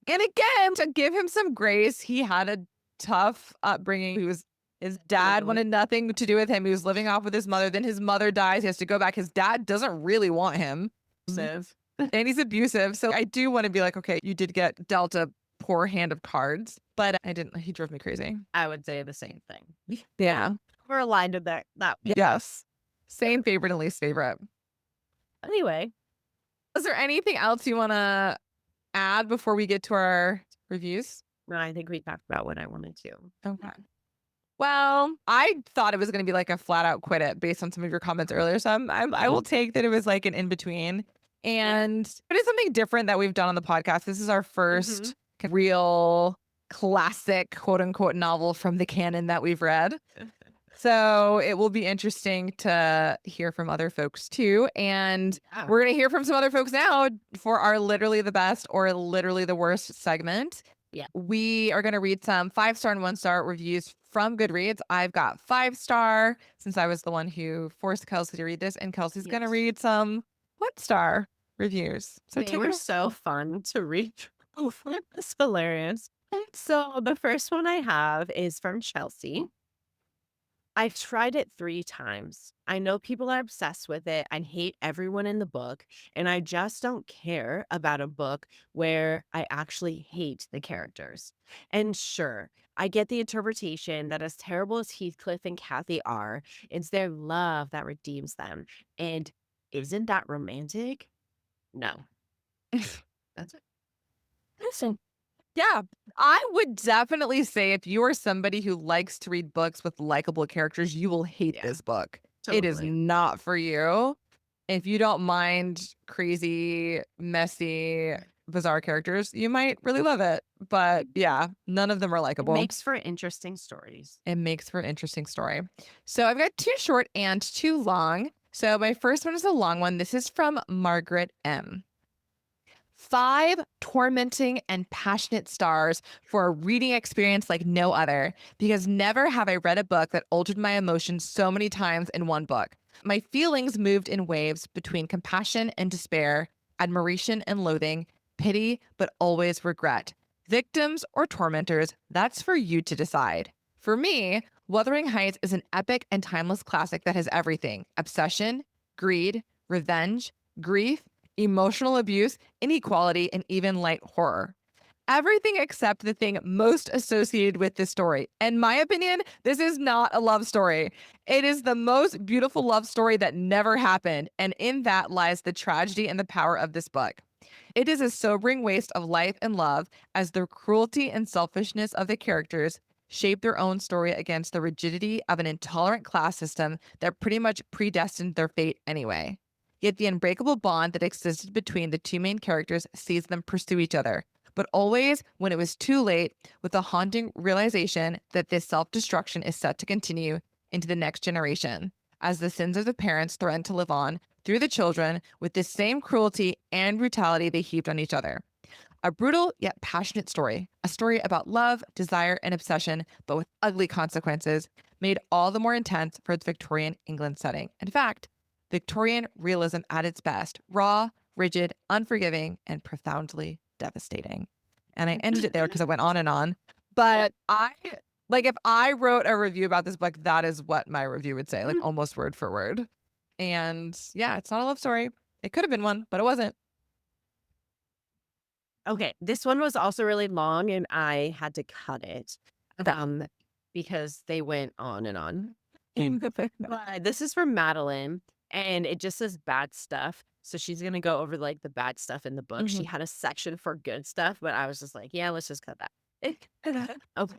And again, to give him some grace, he had a tough upbringing. His dad wanted nothing to do with him. He was living off with his mother. Then his mother dies. He has to go back. His dad doesn't really want him. And he's abusive. So I do want to be like, okay, you did get dealt a poor hand of cards, but I didn't. He drove me crazy. I would say the same thing. Yeah. We're aligned with that. Yes. Same favorite and least favorite. Anyway, is there anything else you want to add before we get to our reviews? No, I think we talked about what I wanted to. Okay. Well, I thought it was going to be like a flat out quit it based on some of your comments earlier. So I will take that it was like an in between. And it is something different that we've done on the podcast. This is our first real classic, quote unquote, novel from the canon that we've read. So it will be interesting to hear from other folks too. And we're going to hear from some other folks now for our literally the best or literally the worst segment. Yeah. We are going to read some 5-star and 1-star reviews from Goodreads. I've got 5-star since I was the one who forced Kelsey to read this, and Kelsey's going to read some 1-star reviews. So they were so fun to read. Oh, it's hilarious. So the first one I have is from Chelsea. I've tried it 3 times. I know people are obsessed with it and hate everyone in the book, and I just don't care about a book where I actually hate the characters. And sure, I get the interpretation that as terrible as Heathcliff and Kathy are, it's their love that redeems them. And isn't that romantic? No. That's it. Listen. Yeah, I would definitely say if you are somebody who likes to read books with likable characters, you will hate this book. Totally. It is not for you. If you don't mind crazy, messy, bizarre characters, you might really love it. But yeah, none of them are It likable. makes for interesting stories. It makes for an interesting story. So I've got two short and two long. So my first one is a long one. This is from Margaret M. 5 tormenting and passionate stars for a reading experience like no other, because never have I read a book that altered my emotions so many times in one book. My feelings moved in waves between compassion and despair, admiration and loathing, pity, but always regret. Victims or tormentors, that's for you to decide. For me, Wuthering Heights is an epic and timeless classic that has everything: obsession, greed, revenge, grief, emotional abuse, inequality, and even light horror. Everything except the thing most associated with this story. In my opinion, this is not a love story. It is the most beautiful love story that never happened, and in that lies the tragedy and the power of this book. It is a sobering waste of life and love, as the cruelty and selfishness of the characters shape their own story against the rigidity of an intolerant class system that pretty much predestined their fate anyway. Yet the unbreakable bond that existed between the two main characters sees them pursue each other, but always when it was too late, with the haunting realization that this self destruction is set to continue into the next generation, as the sins of the parents threaten to live on through the children with the same cruelty and brutality they heaped on each other. A brutal yet passionate story, a story about love, desire, and obsession, but with ugly consequences, made all the more intense for its Victorian England setting. In fact, Victorian realism at its best: raw, rigid, unforgiving, and profoundly devastating. And I ended it there because I went on and on. But if I wrote a review about this book, that is what my review would say, like almost word for word. And yeah, it's not a love story. It could have been one, but it wasn't. Okay, this one was also really long, and I had to cut it, um, because they went on and on. But this is from Madeline, and it just says bad stuff. So she's gonna go over like the bad stuff in the book. She had a section for good stuff, but I was just like, yeah, let's just cut that. Okay.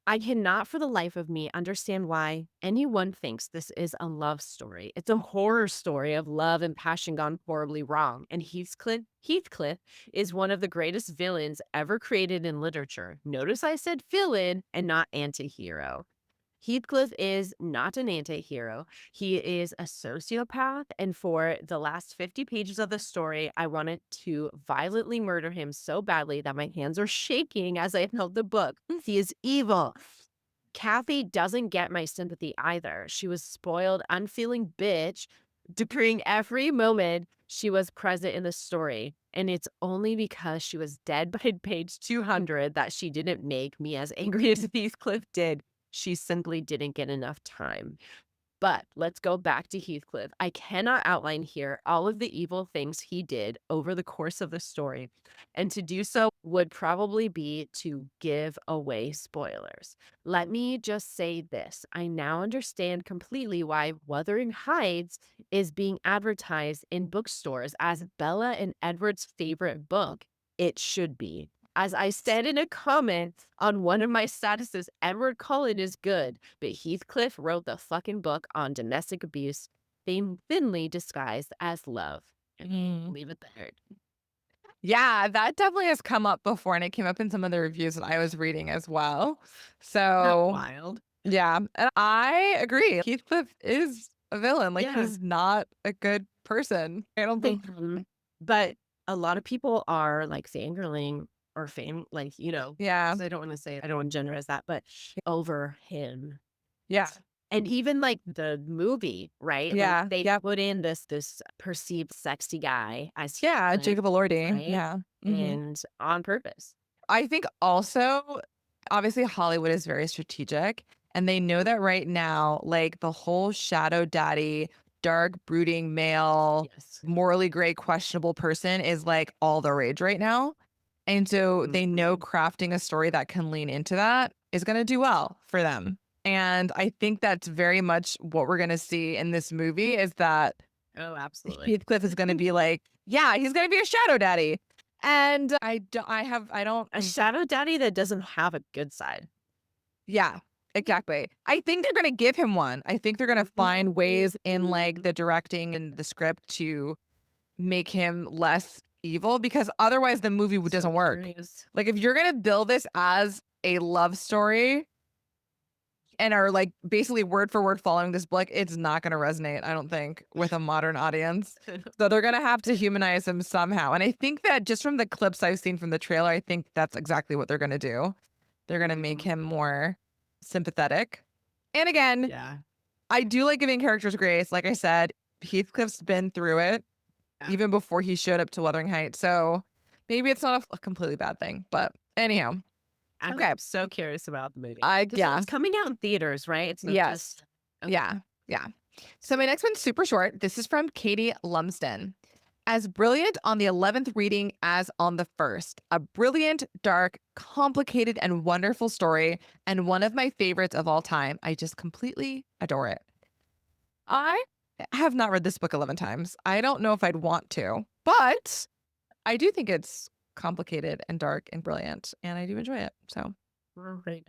I cannot for the life of me understand why anyone thinks this is a love story. It's a horror story of love and passion gone horribly wrong. And Heathcliff is one of the greatest villains ever created in literature. Notice I said villain and not anti-hero. Heathcliff is not an anti-hero. He is a sociopath, and for the last 50 pages of the story, I wanted to violently murder him so badly that my hands are shaking as I held the book. He is evil. Kathy doesn't get my sympathy either. She was spoiled, unfeeling bitch during every moment she was present in the story. And it's only because she was dead by page 200 that she didn't make me as angry as Heathcliff did. She simply didn't get enough time. But let's go back to Heathcliff. I cannot outline here all of the evil things he did over the course of the story, and to do so would probably be to give away spoilers. Let me just say this. I now understand completely why Wuthering Heights is being advertised in bookstores as Bella and Edward's favorite book. It should be. As I said in a comment on one of my statuses, Edward Cullen is good, but Heathcliff wrote the fucking book on domestic abuse, thinly disguised as love. Leave it there. Yeah, that definitely has come up before, and it came up in some of the reviews that I was reading as well. So Wild. yeah, and I agree. Heathcliff is a villain. Like, Yeah. he's not a good person. I don't think. But a lot of people are like fangirling or like, Yeah, 'cause I don't want to say, I don't want to generalize that, but over him. yeah, And even like the movie, right? Like yeah, they yeah, put in this perceived sexy guy as yeah. Heathcliff, Jacob Elordi. right? Yeah. And on purpose. I think also, obviously, Hollywood is very strategic, and they know that right now, like the whole shadow daddy, dark, brooding male, Yes. morally gray, questionable person is like all the rage right now. And so they know crafting a story that can lean into that is going to do well for them. And I think that's very much what we're going to see in this movie is that Oh, absolutely. Heathcliff is going to be like, yeah, he's going to be a shadow daddy. And I don't, A shadow daddy that doesn't have a good side. yeah, exactly. I think they're going to give him one. I think they're going to find ways in like the directing and the script to make him less evil, because otherwise the movie doesn't work. Curious. Like, if you're gonna build this as a love story and are like basically word for word following this book, it's not gonna resonate, I don't think, with a modern audience. So they're gonna have to humanize him somehow. And I think that just from the clips I've seen from the trailer, I think that's exactly what they're gonna do. They're gonna make him more sympathetic. And again, Yeah. I do like giving characters grace. Like I said, Heathcliff's been through it Yeah. even before he showed up to Wuthering Heights. So maybe it's not a completely bad thing. But anyhow, I'm okay. so curious about the movie. Yeah. It's coming out in theaters, right? It's not Yes. just okay. Yeah. Yeah. So my next one's super short. This is from Katie Lumsden. As brilliant on the 11th reading as on the first. A brilliant, dark, complicated, and wonderful story, and one of my favorites of all time. I just completely adore it. I have not read this book 11 times. I don't know if I'd want to, but I do think it's complicated and dark and brilliant, and I do enjoy it. So, Right.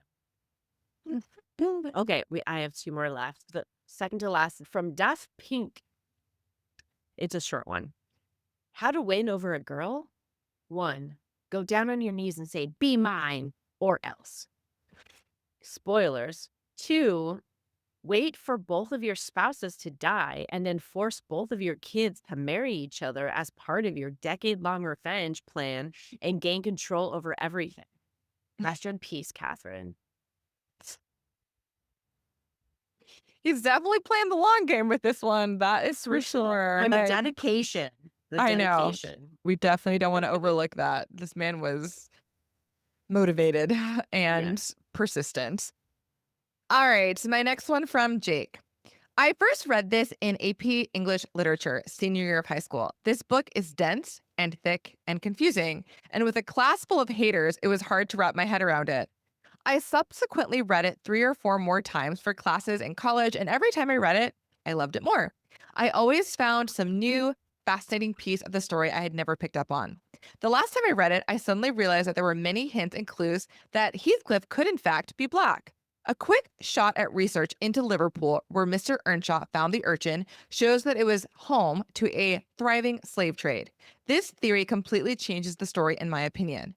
Okay, I have two more left. The second to last from Daft Pink. It's a short one. How to win over a girl? 1. Go down on your knees and say, "Be mine," or else. Spoilers. 2. Wait for both of your spouses to die and then force both of your kids to marry each other as part of your decade-long revenge plan and gain control over everything. Rest in peace, Catherine. he's definitely playing the long game with this one. That is for sure. I mean, dedication. The I know. dedication. We definitely don't want to overlook that. This man was motivated and persistent. All right. So my next one from Jake. I first read this in AP English Literature, senior year of high school. This book is dense and thick and confusing, and with a class full of haters, it was hard to wrap my head around it. I subsequently read it 3 or 4 more times for classes in college, and every time I read it, I loved it more. I always found some new, fascinating piece of the story I had never picked up on. The last time I read it, I suddenly realized that there were many hints and clues that Heathcliff could, in fact, be black. A quick shot at research into Liverpool, where Mr. Earnshaw found the urchin, shows that it was home to a thriving slave trade. This theory completely changes the story, in my opinion.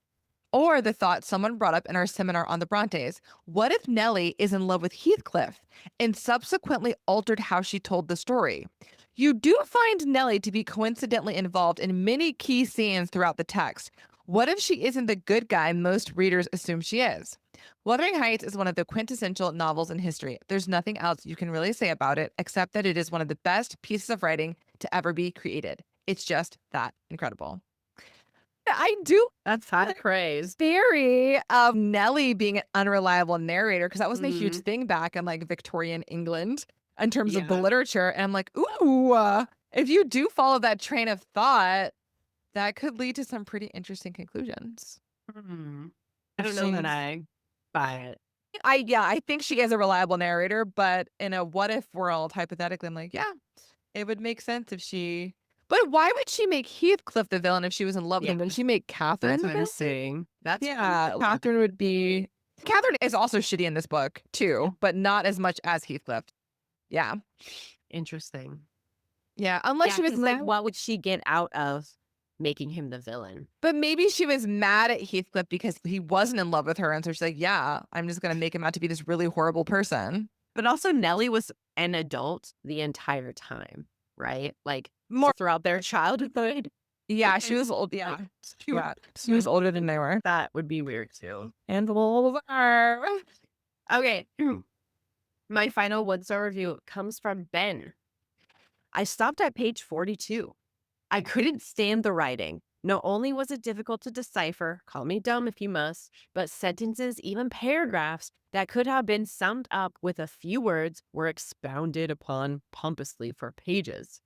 Or the thought someone brought up in our seminar on the Brontes. What if Nellie is in love with Heathcliff and subsequently altered how she told the story? You do find Nellie to be coincidentally involved in many key scenes throughout the text. What if she isn't the good guy most readers assume she is? Wuthering Heights is one of the quintessential novels in history. There's nothing else you can really say about it except that it is one of the best pieces of writing to ever be created. It's just that incredible. I do. That's high praise. Theory of Nellie being an unreliable narrator, because that wasn't a huge Mhm. thing back in like Victorian England in terms of the Yeah. literature. And I'm like, ooh, if you do follow that train of thought, that could lead to some pretty interesting conclusions. Mhm. I don't know that I buy it. I think she is a reliable narrator, but in a what if world, hypothetically, I'm like, yeah, it would make sense if she. But why would she make Heathcliff the villain if she was in love with him? Yeah. Didn't she make Catherine That's the what I'm villain? saying. That's Yeah, Catherine would be. Catherine is also shitty in this book too, but not as much as Heathcliff. Yeah, interesting. yeah. Unless Yeah, she was 'cause, like, mad, what would she get out of making him the villain? but maybe she was mad at Heathcliff because he wasn't in love with her, and so she's like, "Yeah, I'm just gonna make him out to be this really horrible person." But also Nellie was an adult the entire time, right? Like, More, throughout their childhood. yeah, she was old. Yeah, she was older than they were. That would be weird too. And older. Okay. My final one-star review comes from Ben. I stopped at page 42. I couldn't stand the writing. Not only was it difficult to decipher, call me dumb if you must, but sentences, even paragraphs that could have been summed up with a few words were expounded upon pompously for pages.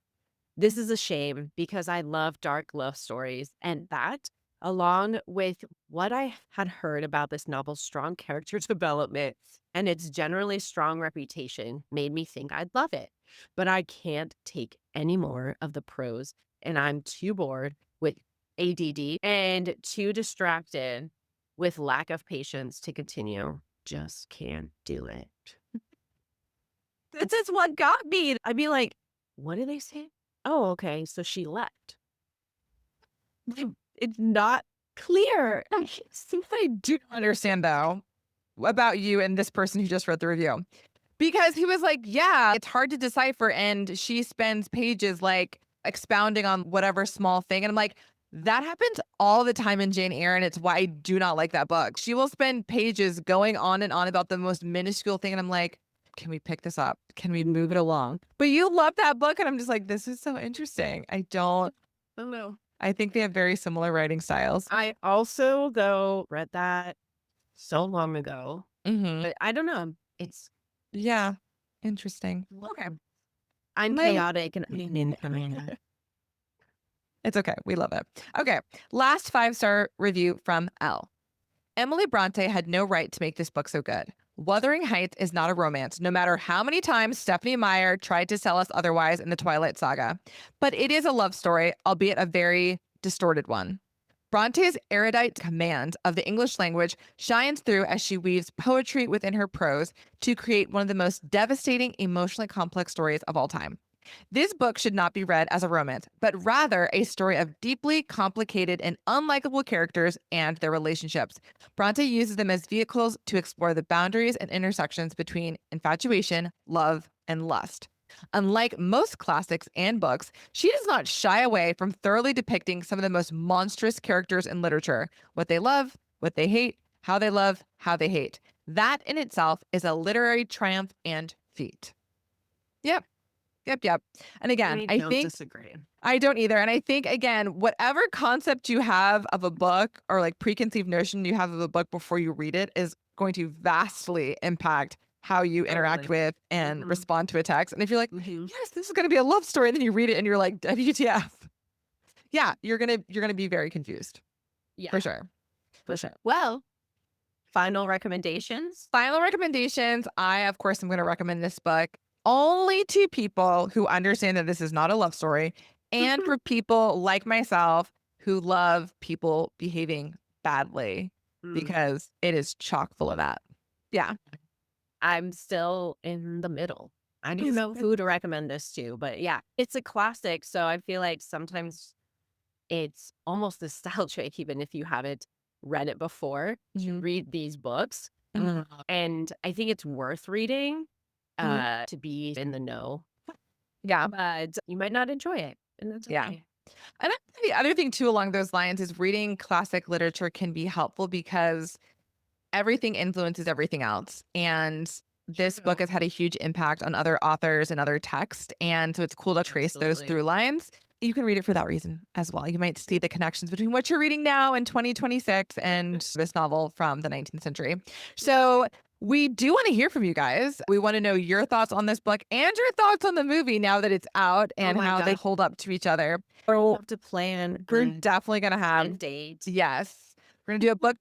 This is a shame because I love dark love stories, and that, along with what I had heard about this novel's strong character development and its generally strong reputation, made me think I'd love it. But I can't take any more of the prose, and I'm too bored with ADD and too distracted with lack of patience to continue. Just can't do it. This is what got me. I'd be like, what did they say? Oh, okay. So she left. It's not clear. Something I do not understand though about you and this person who just read the review. Because he was like, yeah, it's hard to decipher. And she spends pages like expounding on whatever small thing. And I'm like, that happens all the time in Jane Eyre. And it's why I do not like that book. She will spend pages going on and on about the most minuscule thing. And I'm like, can we pick this up? Can we move it along? But you love that book. And I'm just like, this is so interesting. I don't know. I think they have very similar writing styles. I also, though, read that so long ago. Mm-hmm. But I don't know. It's Yeah. Interesting. okay. I'm chaotic and It's okay. We love it. Okay. Last 5-star review from L. Emily Bronte had no right to make this book so good. Wuthering Heights is not a romance, no matter how many times Stephanie Meyer tried to sell us otherwise in the Twilight Saga. But it is a love story, albeit a very distorted one. Bronte's erudite command of the English language shines through as she weaves poetry within her prose to create one of the most devastating, emotionally complex stories of all time. This book should not be read as a romance, but rather a story of deeply complicated and unlikable characters and their relationships. Bronte uses them as vehicles to explore the boundaries and intersections between infatuation, love, and lust. Unlike most classics and books, she does not shy away from thoroughly depicting some of the most monstrous characters in literature, what they love, what they hate, how they love, how they hate. That in itself is a literary triumph and feat. Yep. Yep. And again, I think disagree. I don't either. And I think, again, whatever concept you have of a book or like preconceived notion you have of a book before you read it is going to vastly impact how you interact with and respond to a text. And if you're like, yes, this is going to be a love story, and then you read it and you're like, WTF. Yeah, you're gonna be very confused. Yeah. For sure. Well, final recommendations. I, of course, am going to recommend this book only to people who understand that this is not a love story and for people like myself who love people behaving badly because it is chock full of that. Yeah. I'm still in the middle. I don't know who to recommend this to, but yeah, it's a classic. So I feel like sometimes it's almost nostalgic, even if you haven't read it before, to read these books. And I think it's worth reading to be in the know. Yeah. But you might not enjoy it. And that's okay. Yeah. And I think the other thing too along those lines is reading classic literature can be helpful because everything influences everything else. And this book has had a huge impact on other authors and other texts. And so it's cool to trace those through lines. You can read it for that reason as well. You might see the connections between what you're reading now in 2026 and this novel from the 19th century. So we do want to hear from you guys. We want to know your thoughts on this book and your thoughts on the movie now that it's out and how they hold up to each other. We'll have to plan. We're definitely going to have a date. Yes. We're going to do a book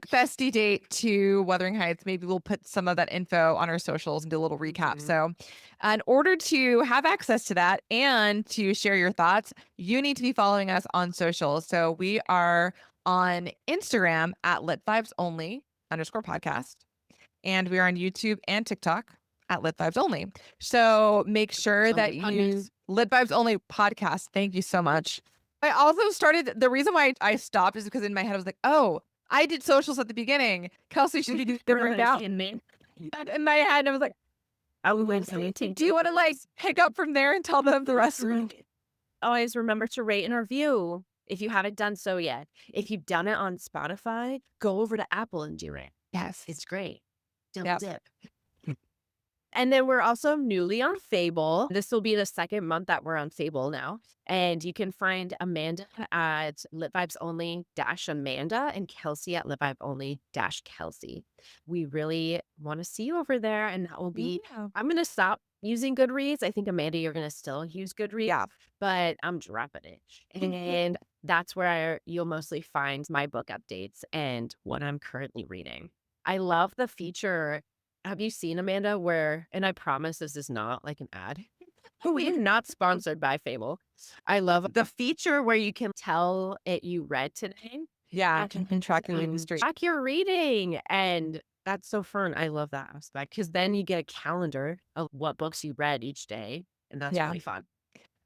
bestie date to Wuthering Heights. Maybe we'll put some of that info on our socials and do a little recap. So in order to have access to that and to share your thoughts, you need to be following us on socials. So we are on Instagram at lit_vibes_only_podcast. And we are on YouTube and TikTok at Lit Vibes Only. So make sure that you use Lit Vibes Only podcast. Thank you so much. I also started, the reason why I stopped is because in my head I was like, oh, I did socials at the beginning. Kelsey should be doing right now. In my head, I was like, do you want to like pick up from there and tell them the rest? Always remember to rate and review if you haven't done so yet. If you've done it on Spotify, go over to Apple and do it. Yes. It's great. Double dip. And then we're also newly on Fable. This will be the second month that we're on Fable now. And you can find Amanda at litvibesonly-Amanda and Kelsey at litvibesonly-Kelsey. We really want to see you over there. And that will be, I'm going to stop using Goodreads. I think, Amanda, you're going to still use Goodreads. Yeah. But I'm dropping it. And that's where you'll mostly find my book updates and what I'm currently reading. I love the feature. Have you seen, Amanda, where, and I promise this is not like an ad. We are not sponsored by Fable. I love the feature where you can tell it you read today. Yeah. And track your reading streak. Track your reading. And that's so fun. I love that aspect because then you get a calendar of what books you read each day. And that's really fun.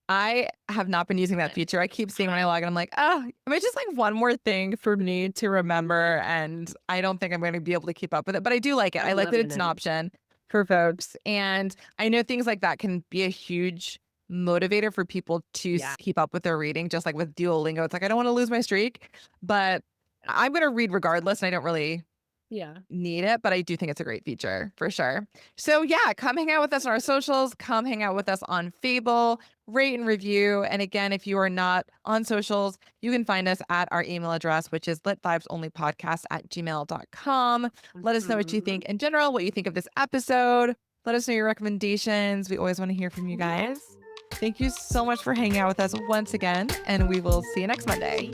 I have not been using that feature. I keep seeing when I log in, I'm like, oh, I mean, just like one more thing for me to remember. And I don't think I'm going to be able to keep up with it, but I do like it. I I'm like that loving it's an it. option for folks. And I know things like that can be a huge motivator for people to Yeah. keep up with their reading, just like with Duolingo. It's like, I don't want to lose my streak, but I'm going to read regardless. And I don't really Yeah. need it, but I do think it's a great feature for sure. So yeah, come hang out with us on our socials, come hang out with us on Fable, rate and review. And again, if you are not on socials, you can find us at our email address, which is litvibesonlypodcast@gmail.com. Let us know what you think in general, what you think of this episode. Let us know your recommendations. We always want to hear from you guys. Thank you so much for hanging out with us once again, and we will see you next Monday.